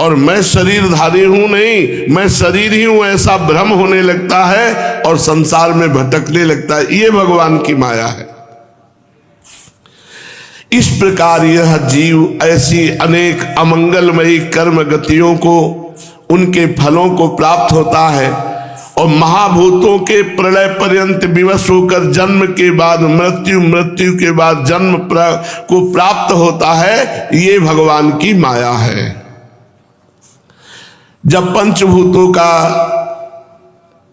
और मैं शरीरधारी हूं नहीं, मैं शरीर ही हूं, ऐसा भ्रम होने लगता है और संसार में भटकने लगता है। ये भगवान की माया है। इस प्रकार यह जीव ऐसी अनेक अमंगलमयी कर्म गतियों को, उनके फलों को प्राप्त होता है और महाभूतों के प्रलय पर्यंत विवश होकर जन्म के बाद मृत्यु, मृत्यु के बाद जन्म को प्राप्त होता है। ये भगवान की माया है। जब पंचभूतों का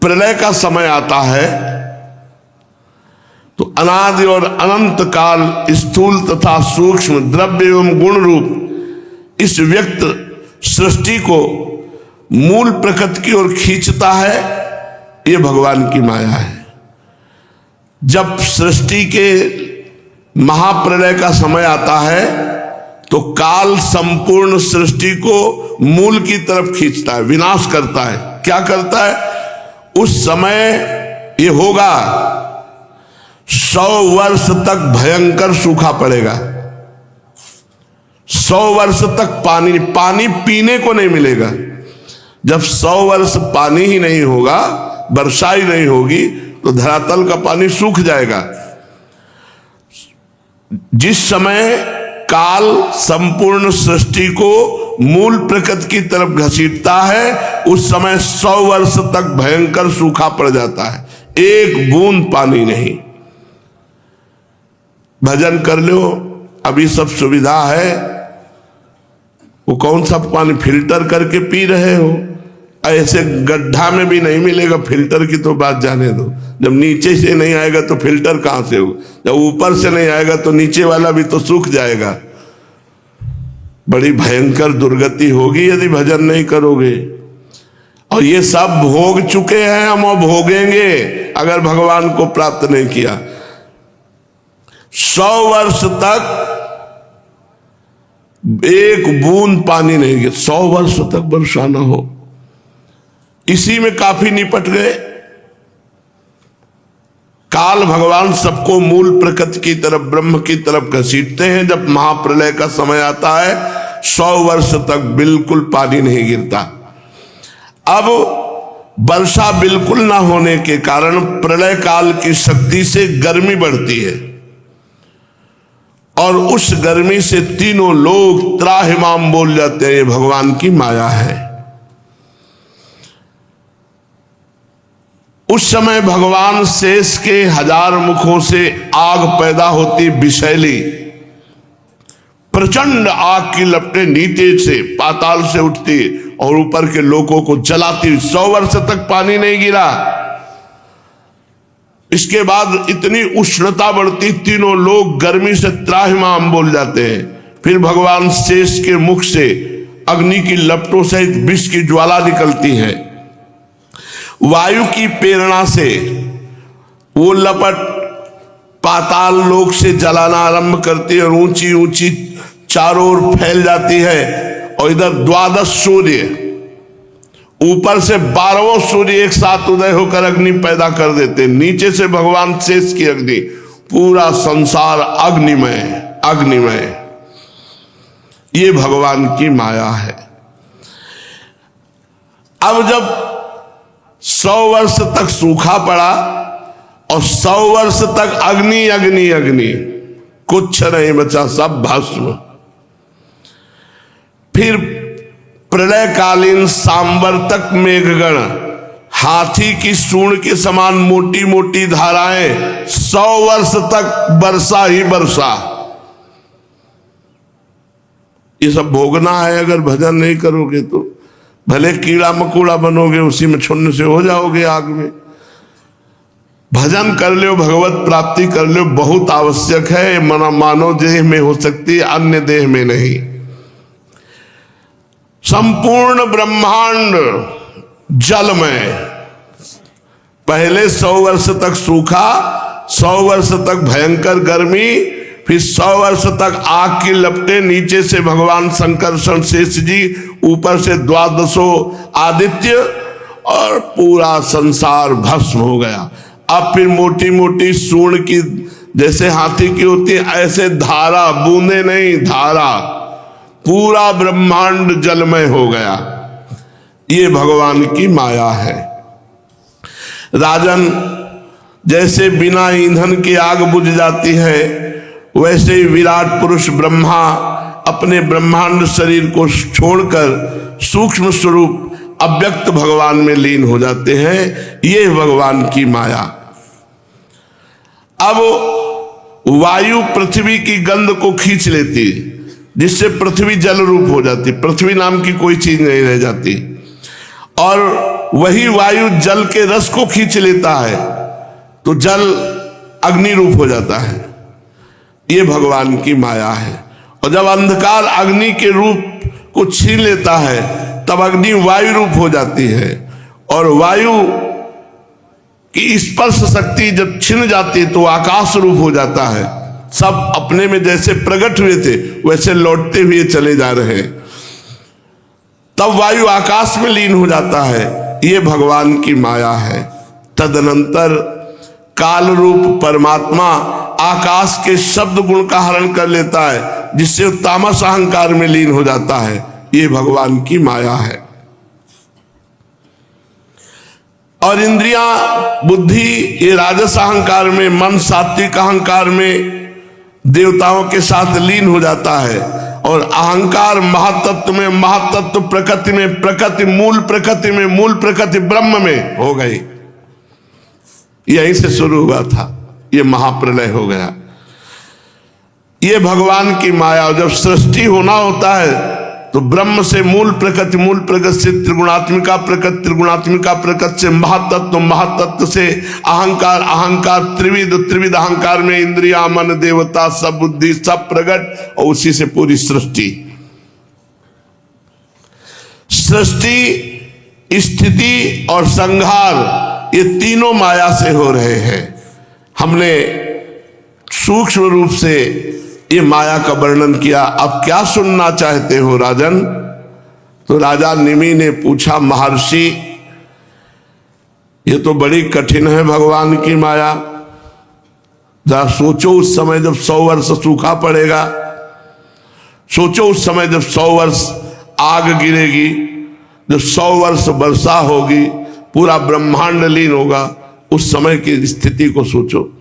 प्रलय का समय आता है तो अनादि और अनंत काल स्थूल तथा सूक्ष्म द्रव्य एवं गुण रूप इस व्यक्त सृष्टि को मूल प्रकृति की ओर खींचता है। ये भगवान की माया है। जब सृष्टि के महाप्रलय का समय आता है तो काल संपूर्ण सृष्टि को मूल की तरफ खींचता है, विनाश करता है। क्या करता है? उस समय ये होगा 100 वर्ष तक भयंकर सूखा पड़ेगा। 100 वर्ष तक पानी पीने को नहीं मिलेगा। जब 100 वर्ष पानी ही नहीं होगा, वर्षा ही नहीं होगी, तो धरातल का पानी सूख जाएगा। जिस समय काल संपूर्ण सृष्टि को मूल प्रकृति की तरफ घसीटता है, उस समय 100 वर्ष तक भयंकर सूखा पड़ जाता है, एक बूंद पानी नहीं। भजन कर लो, अभी सब सुविधा है, वो कौन सा पानी फिल्टर करके पी रहे हो? ऐसे गड्ढा में भी नहीं मिलेगा, फिल्टर की तो बात जाने दो। जब नीचे से नहीं आएगा तो फिल्टर कहां से हो? जब ऊपर से नहीं आएगा तो नीचे वाला भी तो सूख जाएगा। बड़ी भयंकर दुर्गति होगी यदि भजन नहीं करोगे। और ये सब भोग चुके हैं हम, और भोगेंगे अगर भगवान को प्राप्त नहीं किया। 100 वर्ष तक एक बूंद पानी नहीं गिर, 100 वर्ष तक वर्षा न हो। इसी में काफी निपट गए। काल भगवान सबको मूल प्रकृति की तरफ, ब्रह्म की तरफ घसीटते हैं। जब महाप्रलय का समय आता है, 100 वर्ष तक बिल्कुल पानी नहीं गिरता। अब वर्षा बिल्कुल ना होने के कारण प्रलय काल की शक्ति से गर्मी बढ़ती है, और उस गर्मी से तीनों लोग त्राहिमाम बोल जाते हैं, ये भगवान की माया है। उस समय भगवान शेष के 1000 मुखों से आग पैदा होती, विषैली प्रचंड आग की लपटें नीचे से पाताल से उठती और ऊपर के लोगों को जलाती। 100 वर्ष तक पानी नहीं गिरा। इसके बाद इतनी उष्णता बढ़ती, तीनों लोग गर्मी से त्राहिमाम बोल जाते हैं। फिर भगवान शेष के मुख से अग्नि की लपटों सहित विष की ज्वाला निकलती है। वायु की प्रेरणा से वो लपट पाताल लोक से जलाना आरंभ करती है और ऊंची ऊंची चारों ओर फैल जाती है। और इधर 12 सूर्य, ऊपर से 12 सूर्य एक साथ उदय होकर अग्नि पैदा कर देते। नीचे से भगवान शेष की अग्नि, पूरा संसार अग्निमय अग्निमय। ये भगवान की माया है। अब जब 100 वर्ष तक सूखा पड़ा और 100 वर्ष तक अग्नि अग्नि अग्नि, कुछ नहीं बचा, सब भस्म। फिर प्रलयकालीन सांवर्तक मेघगण, हाथी की सूंड के समान मोटी मोटी धाराएं, 100 वर्ष तक वर्षा ही वर्षा। ये सब भोगना है। अगर भजन नहीं करोगे तो भले कीड़ा मकोड़ा बनोगे, उसी में छुन्न से हो जाओगे आग में। भजन कर लो, भगवत प्राप्ति कर लो, बहुत आवश्यक है। मानव देह में हो सकती है, अन्य देह में नहीं। संपूर्ण ब्रह्मांड जल में पहले 100 वर्ष तक सूखा, 100 वर्ष तक भयंकर गर्मी, फिर 100 वर्ष तक आग की लपटें, नीचे से भगवान शंकरषण शेष जी, ऊपर से 12 आदित्य, और पूरा संसार भस्म हो गया। अब फिर मोटी मोटी सूंड की, जैसे हाथी की होती है, ऐसे धारा, बूंदे नहीं धारा, पूरा ब्रह्मांड जलमय हो गया। ये भगवान की माया है। राजन, जैसे बिना ईंधन की आग बुझ जाती है, वैसे ही विराट पुरुष ब्रह्मा अपने ब्रह्मांड शरीर को छोड़कर सूक्ष्म स्वरूप अव्यक्त भगवान में लीन हो जाते हैं। ये भगवान की माया। अब वायु पृथ्वी की गंध को खींच लेती, जिससे पृथ्वी जल रूप हो जाती, पृथ्वी नाम की कोई चीज नहीं रह जाती। और वही वायु जल के रस को खींच लेता है, तो जल अग्नि रूप हो जाता है। ये भगवान की माया है। और जब अंधकार अग्नि के रूप को छीन लेता है, तब अग्नि वायु रूप हो जाती है। और वायु की स्पर्श शक्ति जब छिन जाती है तो आकाश रूप हो जाता है। सब अपने में जैसे प्रकट हुए थे वैसे लौटते हुए चले जा रहे हैं। तब वायु आकाश में लीन हो जाता है। ये भगवान की माया है। तदनंतर काल रूप परमात्मा आकाश के शब्द गुण का हरण कर लेता है, जिससे तामस अहंकार में लीन हो जाता है। ये भगवान की माया है। और इंद्रियां, बुद्धि, ये राजस अहंकार में, मन सात्विक अहंकार में देवताओं के साथ लीन हो जाता है, और अहंकार महातत्व में, महातत्व प्रकृति में, प्रकृति मूल प्रकृति में, मूल प्रकृति ब्रह्म में हो गई। यहीं से शुरू हुआ था, ये महाप्रलय हो गया। ये भगवान की माया। जब सृष्टि होना होता है तो ब्रह्म से मूल प्रकृति, मूल प्रकृति से त्रिगुणात्मिका प्रकृति, त्रिगुणात्मिका प्रकृति से महातत्व, महातत्व से अहंकार, अहंकार त्रिविध, त्रिविध अहंकार में इंद्रिया, मन, देवता, सब बुद्धि, सब प्रकट, और उसी से पूरी सृष्टि। सृष्टि, स्थिति और संहार, ये तीनों माया से हो रहे हैं। हमने सूक्ष्म रूप से ये माया का वर्णन किया। अब क्या सुनना चाहते हो राजन? तो राजा निमि ने पूछा, महर्षि ये तो बड़ी कठिन है भगवान की माया। जरा सोचो उस समय जब 100 वर्ष सूखा पड़ेगा, सोचो उस समय जब 100 वर्ष आग गिरेगी, जब 100 वर्ष वर्षा होगी, पूरा ब्रह्मांड लीन होगा, उस समय की स्थिति को सोचो।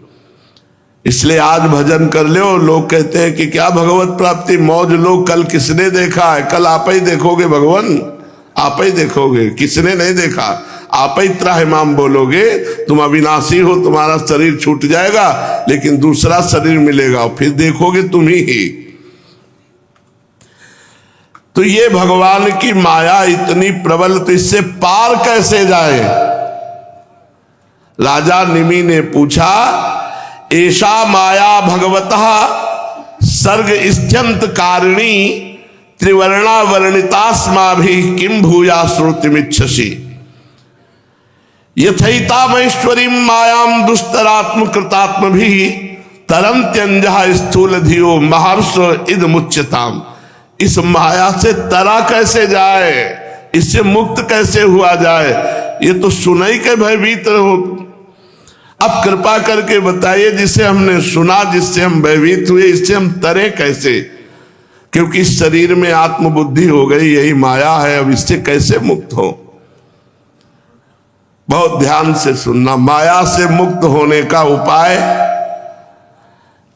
इसलिए आज भजन कर ले। और लोग कहते हैं कि क्या भगवत प्राप्ति, मौज लो, कल किसने देखा है? कल आप ही देखोगे भगवान, आप ही देखोगे, किसने नहीं देखा। आप ही त्राहिमाम बोलोगे। तुम अविनाशी हो, तुम्हारा शरीर छूट जाएगा, लेकिन दूसरा शरीर मिलेगा, फिर देखोगे तुम ही। तो ये भगवान की माया इतनी प्रबल, तो इससे पार कैसे जाए? राजा निमि ने पूछा, ऐसा माया भगवतः सर्ग स्त्यंत कारिणी त्रिवर्णा वर्णितास्मा भी किम भूया श्रुतिमिच्छसि यथैता महेश्वरी मायाम दुस्तरात्म कृतात्म भी तरंत्यंजहा स्थूल धियो महर्ष इद मुच्यताम। इस माया से तरा कैसे जाए, इससे मुक्त कैसे हुआ जाए? ये तो सुनाई के भयभीत हो। अब कृपा करके बताइए, जिसे हमने सुना, जिससे हम भयभीत हुए, इससे हम तरे कैसे? क्योंकि इस शरीर में आत्मबुद्धि हो गई, यही माया है। अब इससे कैसे मुक्त हो? बहुत ध्यान से सुनना। माया से मुक्त होने का उपाय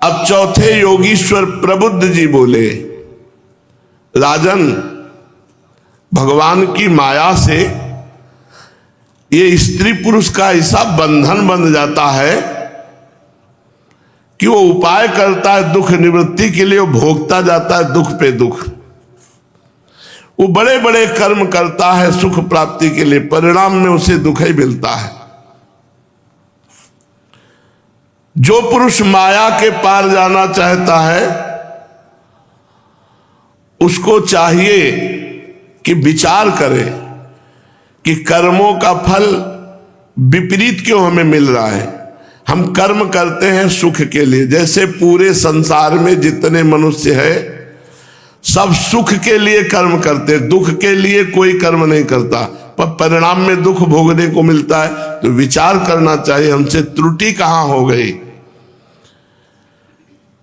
अब चौथे योगीश्वर प्रबुद्ध जी बोले, राजन भगवान की माया से ये स्त्री पुरुष का ऐसा बंधन बन जाता है कि वो उपाय करता है दुख निवृत्ति के लिए, वो भोगता जाता है दुख पे दुख। वो बड़े बड़े कर्म करता है सुख प्राप्ति के लिए, परिणाम में उसे दुख ही मिलता है। जो पुरुष माया के पार जाना चाहता है, उसको चाहिए कि विचार करे कि कर्मों का फल विपरीत क्यों हमें मिल रहा है। हम कर्म करते हैं सुख के लिए। जैसे पूरे संसार में जितने मनुष्य है सब सुख के लिए कर्म करते, दुख के लिए कोई कर्म नहीं करता, पर परिणाम में दुख भोगने को मिलता है। तो विचार करना चाहिए हमसे त्रुटि कहां हो गई।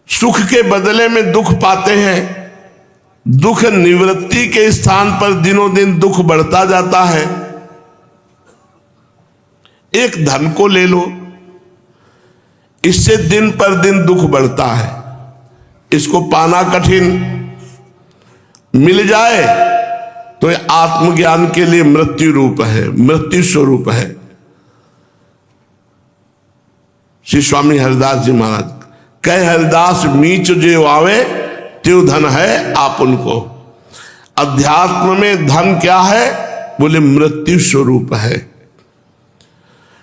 सुख के बदले में दुख पाते हैं, दुख निवृत्ति के स्थान पर दिनों दिन दुख बढ़ता जाता है। एक धन को ले लो, इससे दिन पर दिन दुख बढ़ता है, इसको पाना कठिन, मिल जाए तो ये आत्मज्ञान के लिए मृत्यु रूप है, मृत्यु स्वरूप है। श्री स्वामी हरिदास जी महाराज कह, हरिदास मीच जो आवे त्यो धन है आपन को। अध्यात्म में धन क्या है? बोले मृत्यु स्वरूप है।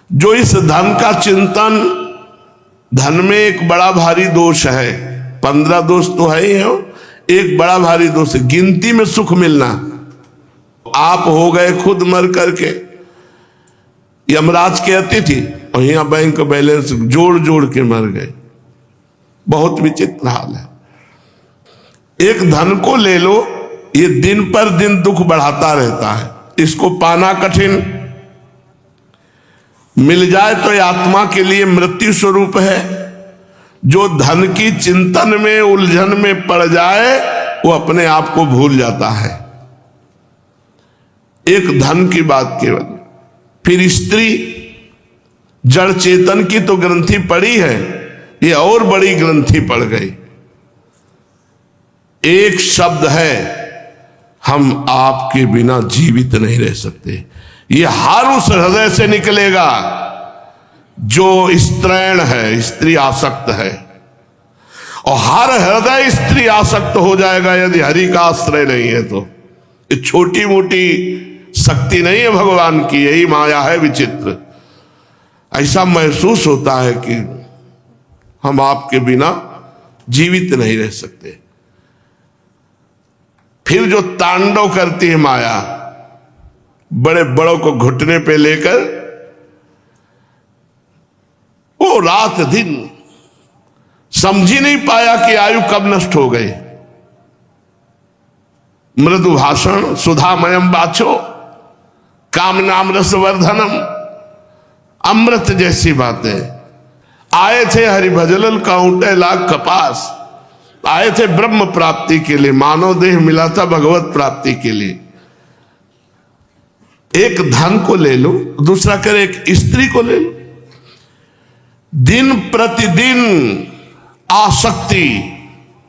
जो इस धन का चिंतन, धन में एक बड़ा भारी दोष है, 15 दोष तो है ही है, एक बड़ा भारी दोष है गिनती में सुख मिलना। आप हो गए खुद मर करके यमराज के अतिथि, और यहां बैंक बैलेंस जोड़ जोड़ के मर गए। बहुत विचित्र हाल है। एक धन को ले लो, ये दिन पर दिन दुख बढ़ाता रहता है, इसको पाना कठिन, मिल जाए तो ये आत्मा के लिए मृत्यु स्वरूप है। जो धन की चिंतन में उलझन में पड़ जाए वो अपने आप को भूल जाता है। एक धन की बात केवल, फिर स्त्री, जड़ चेतन की तो ग्रंथि पड़ी है, ये और बड़ी ग्रंथि पड़ गई। एक शब्द है, हम आपके बिना जीवित नहीं रह सकते। ये हर उस हृदय से निकलेगा जो स्त्रैण है, स्त्री आसक्त है, और हर हृदय स्त्री आसक्त हो जाएगा यदि हरि का आश्रय नहीं है तो। ये छोटी मोटी शक्ति नहीं है भगवान की, यही माया है विचित्र। ऐसा महसूस होता है कि हम आपके बिना जीवित नहीं रह सकते। फिर जो तांडव करती है माया, बड़े बड़ों को घुटने पे लेकर वो रात दिन समझ ही नहीं पाया कि आयु कब नष्ट हो गई। मृदु भाषण, सुधामयम बाचो, कामनाम रसवर्धनम, अमृत जैसी बातें। आए थे हरिभजलन काउंटे लाख कपास, आए थे ब्रह्म प्राप्ति के लिए, मानव देह मिला था भगवत प्राप्ति के लिए। एक धन को ले लो, दूसरा करे एक स्त्री को ले लो। दिन प्रतिदिन आसक्ति,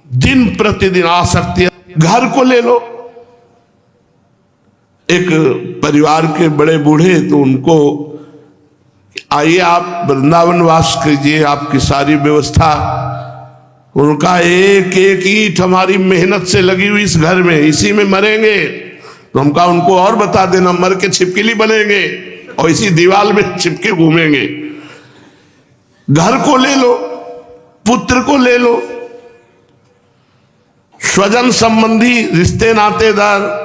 दिन प्रतिदिन आसक्ति। घर को ले लो, एक परिवार के बड़े बूढ़े, तो उनको आइए आप वृंदावन वास कीजिए, आपकी सारी व्यवस्था। उनका एक एक ईंट हमारी मेहनत से लगी हुई इस घर में, इसी में मरेंगे। तो हम कहा उनको और बता देना, मर के छिपकली बनेंगे और इसी दीवार में छिपके घूमेंगे। घर को ले लो, पुत्र को ले लो, स्वजन संबंधी रिश्ते नातेदार,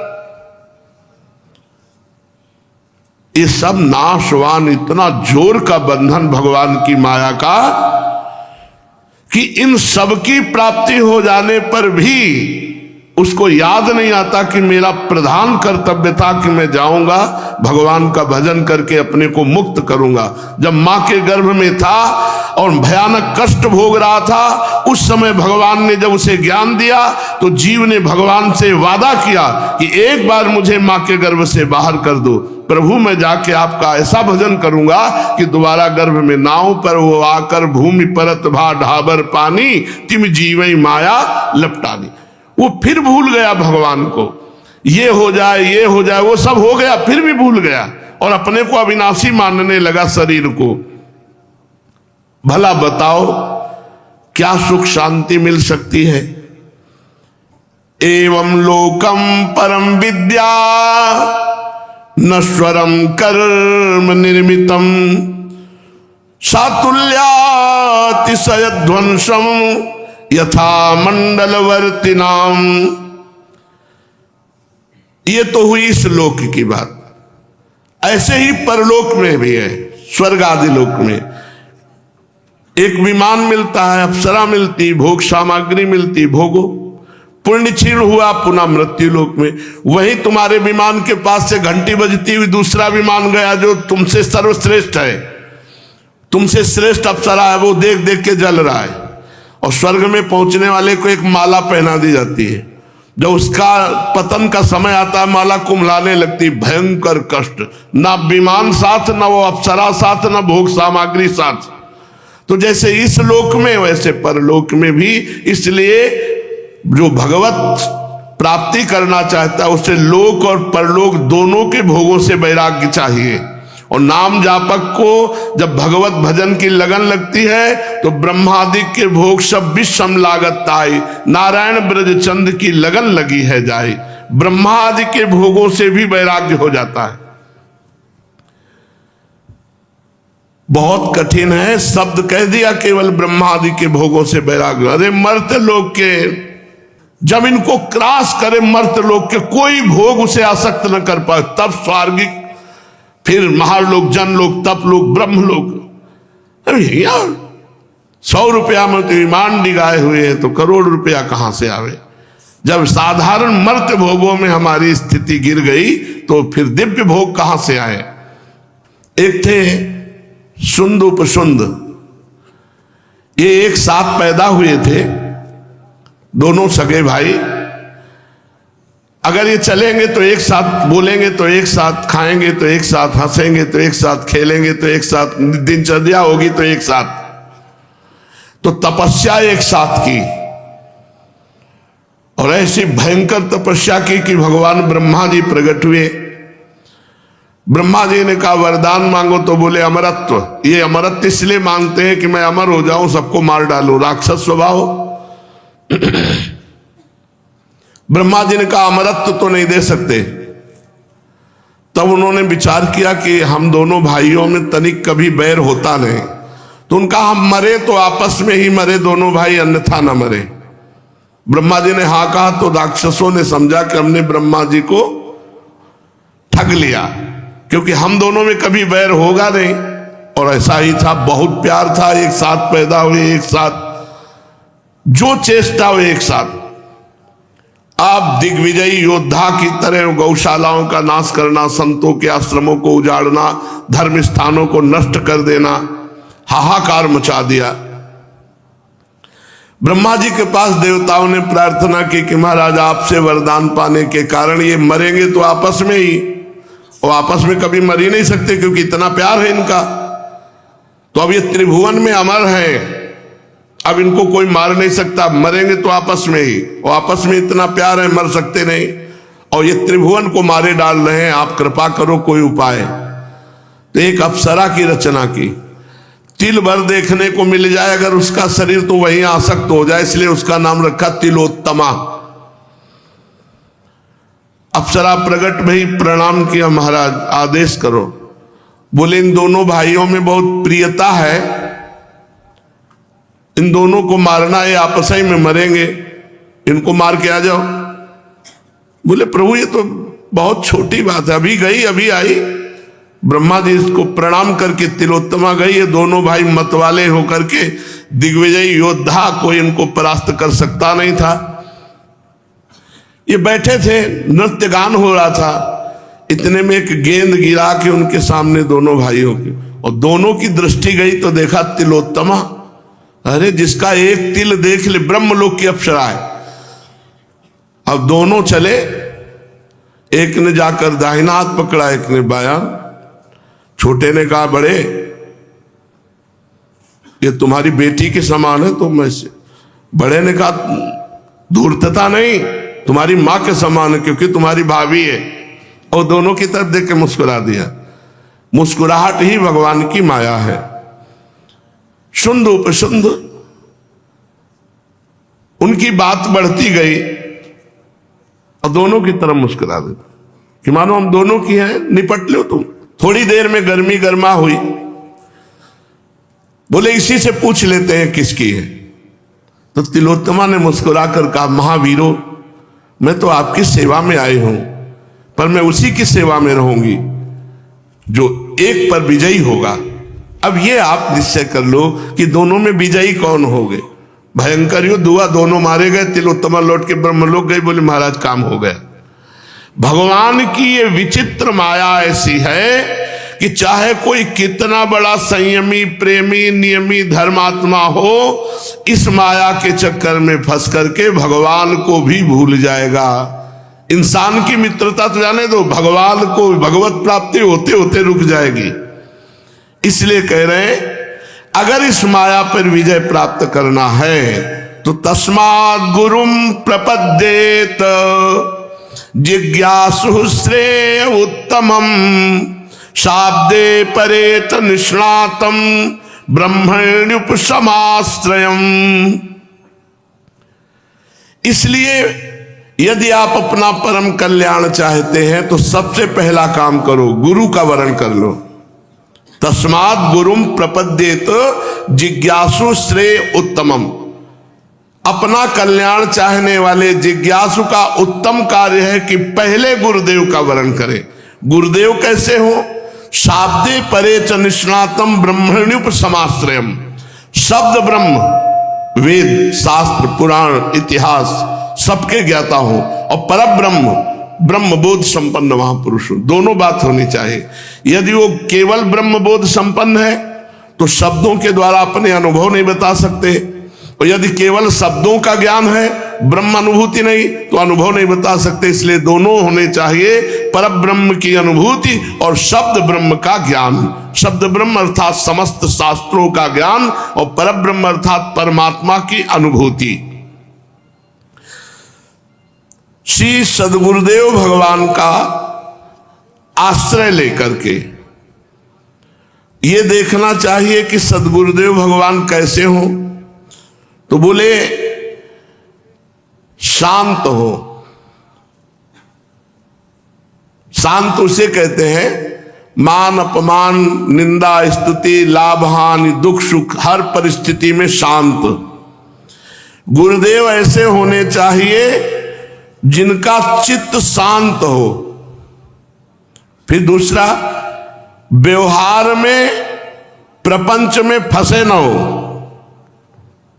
ये सब नाशवान, इतना जोर का बंधन भगवान की माया का कि इन सबकी प्राप्ति हो जाने पर भी उसको याद नहीं आता कि मेरा प्रधान कर्तव्य था कि मैं जाऊंगा भगवान का भजन करके अपने को मुक्त करूंगा। जब मां के गर्भ में था और भयानक कष्ट भोग रहा था, उस समय भगवान ने जब उसे ज्ञान दिया तो जीव ने भगवान से वादा किया कि एक बार मुझे मां के गर्भ से बाहर कर दो प्रभु, मैं जाके आपका ऐसा भजन करूंगा कि दोबारा गर्भ में नाव पर वो आकर भूमि परत भा ढाबर पानी, तिम जीवई माया लपटानी। वो फिर भूल गया भगवान को, ये हो जाए वो सब हो गया, फिर भी भूल गया और अपने को अविनाशी मानने लगा शरीर को। भला बताओ क्या सुख शांति मिल सकती है? एवं लोकम परम विद्या नश्वरम कर्म निर्मितम सातुल्यातिशयध्वंसम यथा मंडलवर्ती नाम। ये तो हुई इस लोक की बात। ऐसे ही परलोक में भी है, स्वर्ग आदि लोक में एक विमान मिलता है, अप्सरा मिलती, भोग सामग्री मिलती, भोगो, पुण्य क्षीण हुआ पुनः मृत्यु लोक में। वही तुम्हारे विमान के पास से घंटी बजती हुई दूसरा विमान गया जो तुमसे सर्वश्रेष्ठ है, तुमसे श्रेष्ठ अप्सरा है, वो देख देख के जल रहा है। और स्वर्ग में पहुंचने वाले को एक माला पहना दी जाती है, जब उसका पतन का समय आता है माला कुम्हलाने लगती, भयंकर कष्ट, ना विमान साथ, ना वो अप्सरा साथ, ना भोग सामग्री साथ। तो जैसे इस लोक में वैसे परलोक में भी। इसलिए जो भगवत प्राप्ति करना चाहता है उसे लोक और परलोक दोनों के भोगों से वैराग्य चाहिए। और नाम जापक को जब भगवत भजन की लगन लगती है तो ब्रह्मादि के भोग सब विषम लागत ताई, नारायण ब्रज चंद की लगन लगी है जाई। ब्रह्मादि के भोगों से भी वैराग्य हो जाता है। बहुत कठिन है, शब्द कह दिया केवल ब्रह्मादि के भोगों से वैराग्य। अरे मर्त्य लोक के, जब इनको क्रॉस करे मर्त्य लोक के, कोई भोग उसे आसक्त न कर पाए, तब स्वर्गिक, फिर महालोक, जनलोक, तपलोक, ब्रह्मलोक। अरे यार 100 रुपया में तो ईमान डिगाए हुए हैं, तो करोड़ रुपया कहां से आवे? जब साधारण मर्त्य भोगों में हमारी स्थिति गिर गई तो फिर दिव्य भोग कहां से आए? एक थे सुंद उपसुंद, ये एक साथ पैदा हुए थे, दोनों सगे भाई। अगर ये चलेंगे तो एक साथ बोलेंगे, तो एक साथ खाएंगे, तो एक साथ हंसेंगे, तो एक साथ खेलेंगे, तो एक साथ दिनचर्या होगी, तो एक साथ। तो तपस्या एक साथ की और ऐसी भयंकर तपस्या की कि भगवान ब्रह्मा जी प्रकट हुए। ब्रह्मा जी ने कहा वरदान मांगो, तो बोले अमरत्व। ये अमरत्व इसलिए मांगते हैं कि मैं अमर हो जाऊं, सबको मार डालूं, राक्षस स्वभाव। ब्रह्मा जी ने कहा अमरत्व तो नहीं दे सकते। तब उन्होंने विचार किया कि हम दोनों भाइयों में तनिक कभी बैर होता नहीं, तो उनका हम मरे तो आपस में ही मरे दोनों भाई, अन्यथा न मरे। ब्रह्मा जी ने हाँ कहा तो राक्षसों ने समझा कि हमने ब्रह्मा जी को ठग लिया, क्योंकि हम दोनों में कभी बैर होगा नहीं। और ऐसा ही था, बहुत प्यार था, एक साथ पैदा हुए, एक साथ जो चेष्टा हुए एक साथ। आप दिग्विजयी योद्धा की तरह गौशालाओं का नाश करना, संतों के आश्रमों को उजाड़ना, धर्म स्थानों को नष्ट कर देना, हाहाकार मचा दिया। ब्रह्मा जी के पास देवताओं ने प्रार्थना की कि महाराज आपसे वरदान पाने के कारण ये मरेंगे तो आपस में ही, और आपस में कभी मर ही नहीं सकते क्योंकि इतना प्यार है इनका। तो अब ये त्रिभुवन में अमर है, अब इनको कोई मार नहीं सकता, मरेंगे तो आपस में ही, और आपस में इतना प्यार है, मर सकते नहीं, और ये त्रिभुवन को मारे डाल रहे हैं, आप कृपा करो कोई उपाय। तो एक अप्सरा की रचना की, तिल भर देखने को मिल जाए अगर उसका शरीर तो वहीं आसक्त हो जाए, इसलिए उसका नाम रखा तिलोत्तमा। अप्सरा प्रकट भई, प्रणाम किया, महाराज आदेश करो। बोले इन दोनों भाइयों में बहुत प्रियता है, इन दोनों को मारना, ये आपस ही में मरेंगे, इनको मार के आ जाओ। बोले प्रभु ये तो बहुत छोटी बात है, अभी गई अभी आई। ब्रह्मा जी इसको प्रणाम करके तिलोत्तमा गई, ये दोनों भाई मतवाले होकर के दिग्विजयी योद्धा, कोई इनको परास्त कर सकता नहीं था। ये बैठे थे, नृत्य गान हो रहा था, इतने में एक गेंद गिरा के उनके सामने दोनों भाइयों की, और दोनों की दृष्टि गई तो देखा तिलोत्तमा। अरे जिसका एक तिल देख ले, ब्रह्मलोक की अप्सरा है। अब दोनों चले, एक ने जाकर दाहिना हाथ पकड़ा, एक ने बायां। छोटे ने कहा बड़े ये तुम्हारी बेटी के समान है, तो मैं से। बड़े ने कहा धूर्तता नहीं, तुम्हारी मां के समान है क्योंकि तुम्हारी भाभी है। और दोनों की तरफ देख के मुस्कुरा दिया। मुस्कुराहट ही भगवान की माया है। शुंद उपशुंद, उनकी बात बढ़ती गई और दोनों की तरफ मुस्कुरा देता कि मानो हम दोनों की हैं, निपट लो तुम। थोड़ी देर में गर्मी गर्मा हुई। बोले इसी से पूछ लेते हैं किसकी है। तो तिलोत्तमा ने मुस्कुराकर कहा महावीरों, मैं तो आपकी सेवा में आई हूं, पर मैं उसी की सेवा में रहूंगी जो एक पर विजयी होगा। अब ये आप निश्चय कर लो कि दोनों में विजयी कौन होंगे। भयंकर युद्ध हुआ, दोनों मारे गए। तिलोत्तमा लौट के ब्रह्मलोक गई, बोले महाराज काम हो गया। भगवान की ये विचित्र माया ऐसी है कि चाहे कोई कितना बड़ा संयमी, प्रेमी, नियमी, धर्मात्मा हो, इस माया के चक्कर में फंस करके भगवान को भी भूल जाएगा। इंसान की मित्रता तो जाने दो, भगवान को भगवत प्राप्ति होते होते रुक जाएगी। इसलिए कह रहे हैं अगर इस माया पर विजय प्राप्त करना है तो तस्मात् गुरुम प्रपद्येत जिज्ञासु श्रेय उत्तमम शाब्दे परेत निष्णातम ब्रह्मण्युपसमाश्रयम्। इसलिए यदि आप अपना परम कल्याण चाहते हैं तो सबसे पहला काम करो, गुरु का वरण कर लो। तस्मात् गुरुम प्रपद्येत जिज्ञासु श्रेय उत्तमम। अपना कल्याण चाहने वाले जिज्ञासु का उत्तम कार्य है कि पहले गुरुदेव का वरण करें। गुरुदेव कैसे हो? शाब्दे परे च निष्णातम ब्रह्मण्युपसमाश्रयम्। शब्द ब्रह्म, वेद, शास्त्र, पुराण, इतिहास सबके ज्ञाता हो, और परब्रह्म ब्रह्मबोध संपन्न महापुरुष, दोनों बात होनी चाहिए। यदि वो केवल ब्रह्मबोध संपन्न है तो शब्दों के द्वारा अपने अनुभव नहीं बता सकते, और यदि केवल शब्दों का ज्ञान है ब्रह्म अनुभूति नहीं तो अनुभव नहीं बता सकते, इसलिए दोनों होने चाहिए, परब्रह्म की अनुभूति और शब्द ब्रह्म का ज्ञान। शब्द ब्रह्म अर्थात समस्त शास्त्रों का ज्ञान और परब्रह्म अर्थात परमात्मा की अनुभूति। श्री सद्गुरुदेव भगवान का आश्रय लेकर के ये देखना चाहिए कि सद्गुरुदेव भगवान कैसे हो। तो बोले शांत हो। शांत उसे कहते हैं मान अपमान निंदा स्तुति लाभ हानि दुख सुख हर परिस्थिति में शांत। गुरुदेव ऐसे होने चाहिए जिनका चित्त शांत हो। फिर दूसरा, व्यवहार में प्रपंच में फंसे ना हो।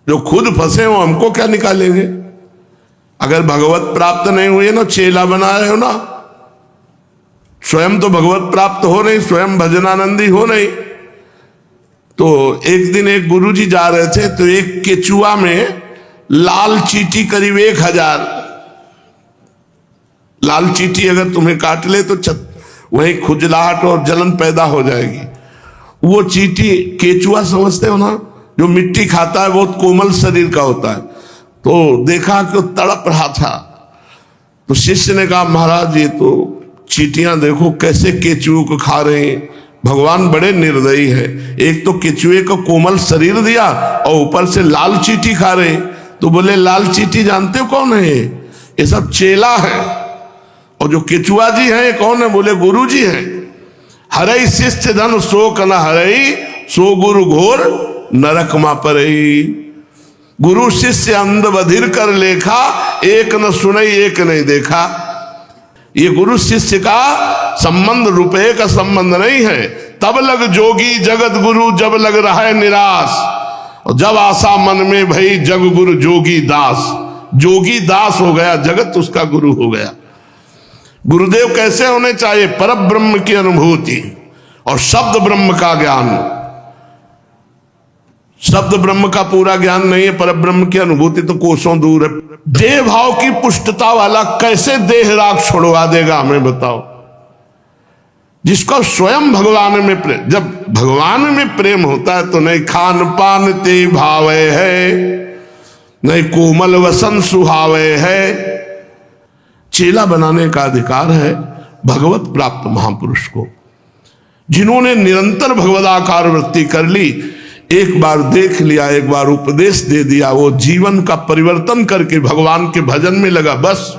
जो खुद फंसे हो हमको क्या निकालेंगे। अगर भगवत प्राप्त नहीं हुए ना, चेला बना रहे हो ना, स्वयं तो भगवत प्राप्त हो नहीं, स्वयं भजनानंदी हो नहीं। तो एक दिन एक गुरुजी जा रहे थे तो एक केचुआ में लाल चींटी करीब 1000 लाल चींटी अगर तुम्हें काट ले तो वहीं खुजलाहट और जलन पैदा हो जाएगी। वो चींटी केचुआ समझते हो ना, जो मिट्टी खाता है, बहुत कोमल शरीर का होता है। तो देखा कि वो तड़प रहा था। तो शिष्य ने कहा महाराज ये तो चींटियां देखो कैसे केचुए को खा रहे हैं, भगवान बड़े निर्दयी है। एक तो केचुए को कोमल शरीर दिया और ऊपर से लाल चींटी खा रहे हैं। तो बोले लाल चींटी जानते हो कौन है? ये सब चेला है। और जो केचुआ जी हैं कौन है? बोले गुरु जी हैं। हरई शिष्य धन शोक न हरई सो गुरु घोर नरक मा परई। गुरु शिष्य अंध बधिर कर लेखा एक न सुनई एक नहीं देखा। ये गुरु शिष्य का संबंध रुपये का संबंध नहीं है। तब लग जोगी जगत गुरु जब लग रहा है निराश, और जब आशा मन में भई जग गुरु जोगी दास। जोगी दास हो गया, जगत उसका गुरु हो गया। गुरुदेव कैसे होने चाहिए? परम ब्रह्म की अनुभूति और शब्द ब्रह्म का ज्ञान। शब्द ब्रह्म का पूरा ज्ञान नहीं है, पर ब्रह्म की अनुभूति तो कोसों दूर है। देह भाव की पुष्टता वाला कैसे देह राग छोड़वा देगा हमें बताओ। जिसको स्वयं भगवान में प्रेम, जब भगवान में प्रेम होता है तो नहीं खान पान ते भावे है, नहीं कोमल वसन सुहावे है। चेला बनाने का अधिकार है भगवत प्राप्त महापुरुष को, जिन्होंने निरंतर भगवदाकार वृत्ति कर ली। एक बार देख लिया, एक बार उपदेश दे दिया, वो जीवन का परिवर्तन करके भगवान के भजन में लगा। बस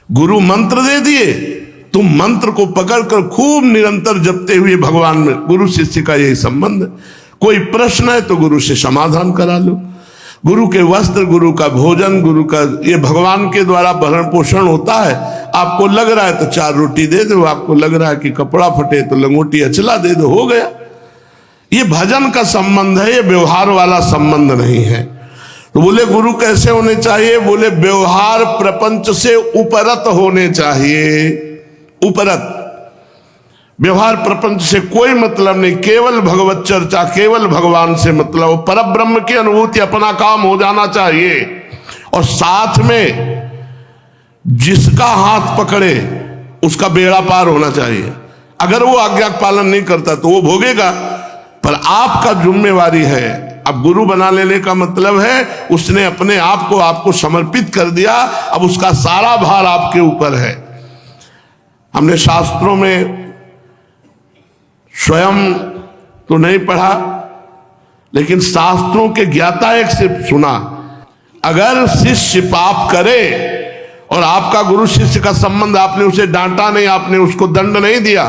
गुरु मंत्र दे दिए, तुम मंत्र को पकड़कर खूब निरंतर जपते हुए भगवान में। गुरु शिष्य का यही संबंध है। कोई प्रश्न है तो गुरु से समाधान करा लो। गुरु के वस्त्र, गुरु का भोजन, गुरु का ये भगवान के द्वारा भरण पोषण होता है। आपको लग रहा है तो 4 रोटी दे दो, आपको लग रहा है कि कपड़ा फटे तो लंगोटी अचला दे दो, हो गया। ये भजन का संबंध है, ये व्यवहार वाला संबंध नहीं है। तो बोले गुरु कैसे होने चाहिए? बोले व्यवहार प्रपंच से उपरत होने चाहिए। उपरत व्यवहार प्रपंच से कोई मतलब नहीं, केवल भगवत चर्चा, केवल भगवान से मतलब। परब्रह्म की अनुभूति, अपना काम हो जाना चाहिए। और साथ में जिसका हाथ पकड़े उसका बेड़ा पार होना चाहिए। अगर वो आज्ञा पालन नहीं करता तो वो भोगेगा, पर आपका जिम्मेवारी है। अब गुरु बना लेने का मतलब है उसने अपने आप को आपको समर्पित कर दिया, अब उसका सारा भार आपके ऊपर है। हमने शास्त्रों में स्वयं तो नहीं पढ़ा, लेकिन शास्त्रों के ज्ञाता एक से सुना। अगर शिष्य पाप करे और आपका गुरु शिष्य का संबंध, आपने उसे डांटा नहीं, आपने उसको दंड नहीं दिया,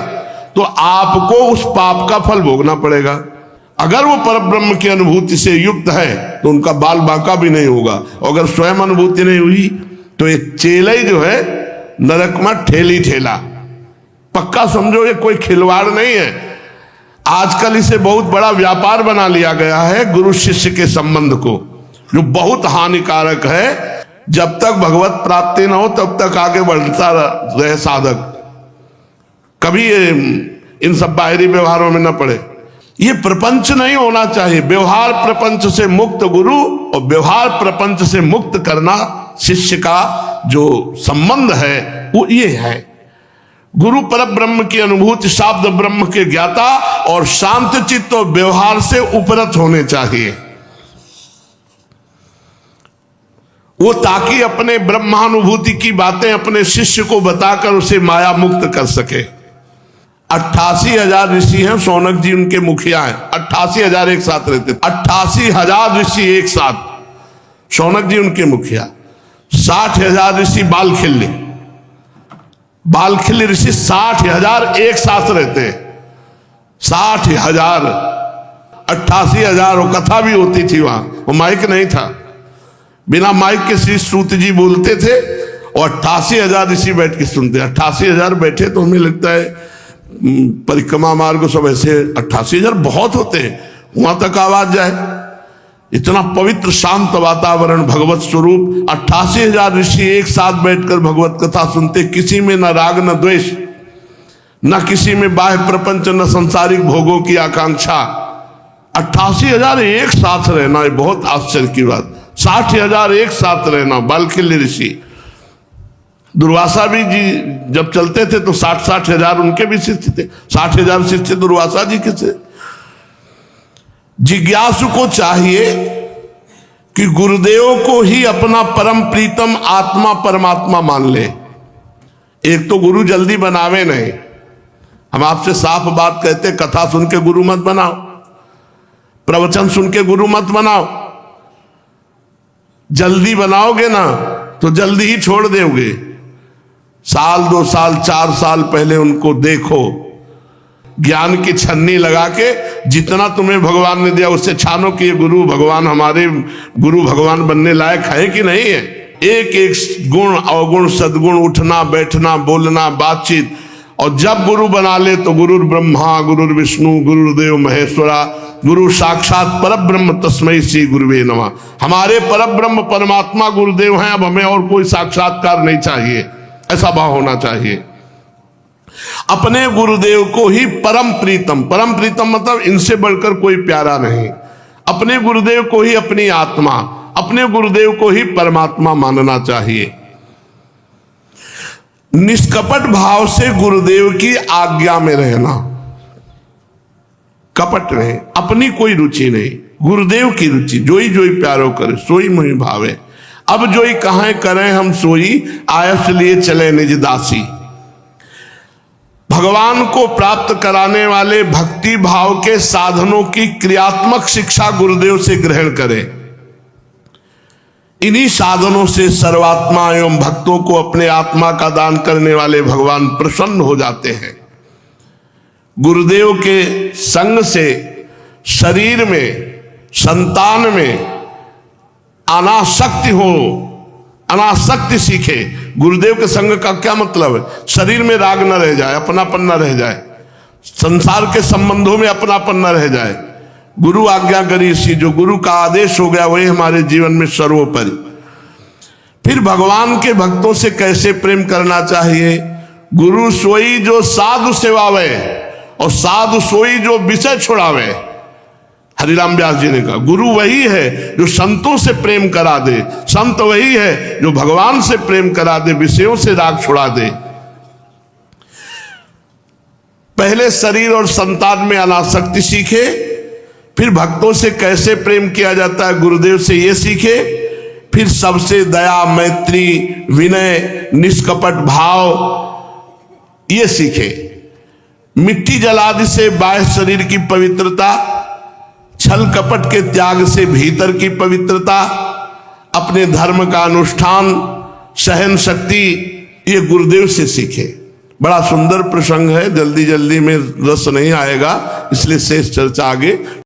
तो आपको उस पाप का फल भोगना पड़ेगा। अगर वो परब्रह्म की अनुभूति से युक्त है तो उनका बाल बांका भी नहीं होगा। और अगर स्वयं अनुभूति नहीं हुई तो ये चेला ही जो है नरक में ठेली ठेला। पक्का समझो, ये कोई खिलवाड़ नहीं है। आजकल इसे बहुत बड़ा व्यापार बना लिया गया है गुरु शिष्य के संबंध को, जो बहुत हानिकारक है। जब तक भगवत प्राप्ति न हो तब तक आगे बढ़ता रहे साधक, कभी इन सब बाहरी व्यवहारों में न पड़े। ये प्रपंच नहीं होना चाहिए। व्यवहार प्रपंच से मुक्त गुरु और व्यवहार प्रपंच से मुक्त करना शिष्य का जो संबंध है वो ये है। गुरु पर ब्रह्म की अनुभूति, शाब्द ब्रह्म के ज्ञाता और शांत चित्त और व्यवहार से उपरत होने चाहिए। वो ताकि अपने ब्रह्मानुभूति की बातें अपने शिष्य को बताकर उसे माया मुक्त कर सके। 88,000 ऋषि हैं, शौनक जी उनके मुखिया हैं। 88,000 एक साथ रहते, 88,000 ऋषि एक साथ, शौनक जी उनके मुखिया। 60,000 ऋषि बालखिल्य ऋषि 60,000 एक साथ रहते, 60,000। 88,000 वो कथा भी होती थी वहां, वो माइक नहीं था, बिना माइक के श्री सूत जी बोलते थे और 88,000 ऋषि बैठ के सुनते। 88,000 बैठे तो हमें लगता है परिक्रमा मार्ग सब ऐसे, 88,000 बहुत होते हैं, वहां तक आवाज जाए। इतना पवित्र शांत वातावरण, भगवत स्वरूप। 88,000 ऋषि एक साथ बैठकर भगवत कथा सुनते, किसी में न राग न द्वेष, न किसी में बाह्य प्रपंच, न संसारिक भोगों की आकांक्षा। 88,000 एक साथ रहना ये बहुत आश्चर्य की बात। 60,000 एक साथ रहना, बालखिल्य ऋषि। दुर्वासा भी जी जब चलते थे तो 60,000 उनके भी शिष्य थे। 60,000 शिष्य दुर्वासा जी के थे। जिज्ञासु को चाहिए कि गुरुदेव को ही अपना परम प्रीतम आत्मा परमात्मा मान ले। एक तो गुरु जल्दी बनावे नहीं, हम आपसे साफ बात कहते, कथा सुन के गुरु मत बनाओ, प्रवचन सुन के गुरु मत बनाओ। जल्दी बनाओगे ना तो जल्दी ही छोड़ दोगे। साल 2 साल 4 साल पहले उनको देखो, ज्ञान की छन्नी लगा के जितना तुम्हें भगवान ने दिया उससे छानो कि ये गुरु भगवान, हमारे गुरु भगवान बनने लायक है कि नहीं है। एक एक गुण अवगुण सद्गुण, उठना बैठना बोलना बातचीत, और जब गुरु बना ले तो गुरुर ब्रह्मा गुरुर विष्णु गुरुदेव महेश्वरा, गुरु साक्षात परब्रह्म तस्मै श्री गुरुवे नमः। हमारे परब्रह्म परमात्मा गुरुदेव हैं, अब हमें और कोई साक्षात्कार नहीं चाहिए, ऐसा भाव होना चाहिए। अपने गुरुदेव को ही परम प्रीतम मतलब इनसे बढ़कर कोई प्यारा नहीं। अपने गुरुदेव को ही अपनी आत्मा, अपने गुरुदेव को ही परमात्मा मानना चाहिए। निष्कपट भाव से गुरुदेव की आज्ञा में रहना, कपट नहीं, अपनी कोई रुचि नहीं, गुरुदेव की रुचि। जोई जोई प्यारो करे सोई मोहि भावे, अब जोई कहां करें हम सोई, आयस लिए चले निज दासी। भगवान को प्राप्त कराने वाले भक्ति भाव के साधनों की क्रियात्मक शिक्षा गुरुदेव से ग्रहण करें। इन्हीं साधनों से सर्वात्मा एवं भक्तों को अपने आत्मा का दान करने वाले भगवान प्रसन्न हो जाते हैं। गुरुदेव के संग से शरीर में, संतान में अनासक्ति हो, अनासक्ति सीखे। गुरुदेव के संग का क्या मतलब है? शरीर में राग न रह जाए, अपनापन न रह जाए, संसार के संबंधों में अपनापन न रह जाए। गुरु आज्ञा करी इसी, जो गुरु का आदेश हो गया वही हमारे जीवन में सर्वोपरि। फिर भगवान के भक्तों से कैसे प्रेम करना चाहिए? गुरु सोई जो साधु सेवावे और साधु सोई जो विषय छुड़ावे। हरिराम व्यास जी ने कहा गुरु वही है जो संतों से प्रेम करा दे, संत वही है जो भगवान से प्रेम करा दे, विषयों से राग छुड़ा दे। पहले शरीर और संतान में अनासक्ति सीखे, फिर भक्तों से कैसे प्रेम किया जाता है गुरुदेव से ये सीखे, फिर सबसे दया मैत्री विनय निष्कपट भाव ये सीखे। मिट्टी जलादि से बाह्य शरीर की पवित्रता, छल कपट के त्याग से भीतर की पवित्रता, अपने धर्म का अनुष्ठान, सहन शक्ति ये गुरुदेव से सीखे। बड़ा सुंदर प्रसंग है, जल्दी जल्दी में रस नहीं आएगा, इसलिए शेष चर्चा आगे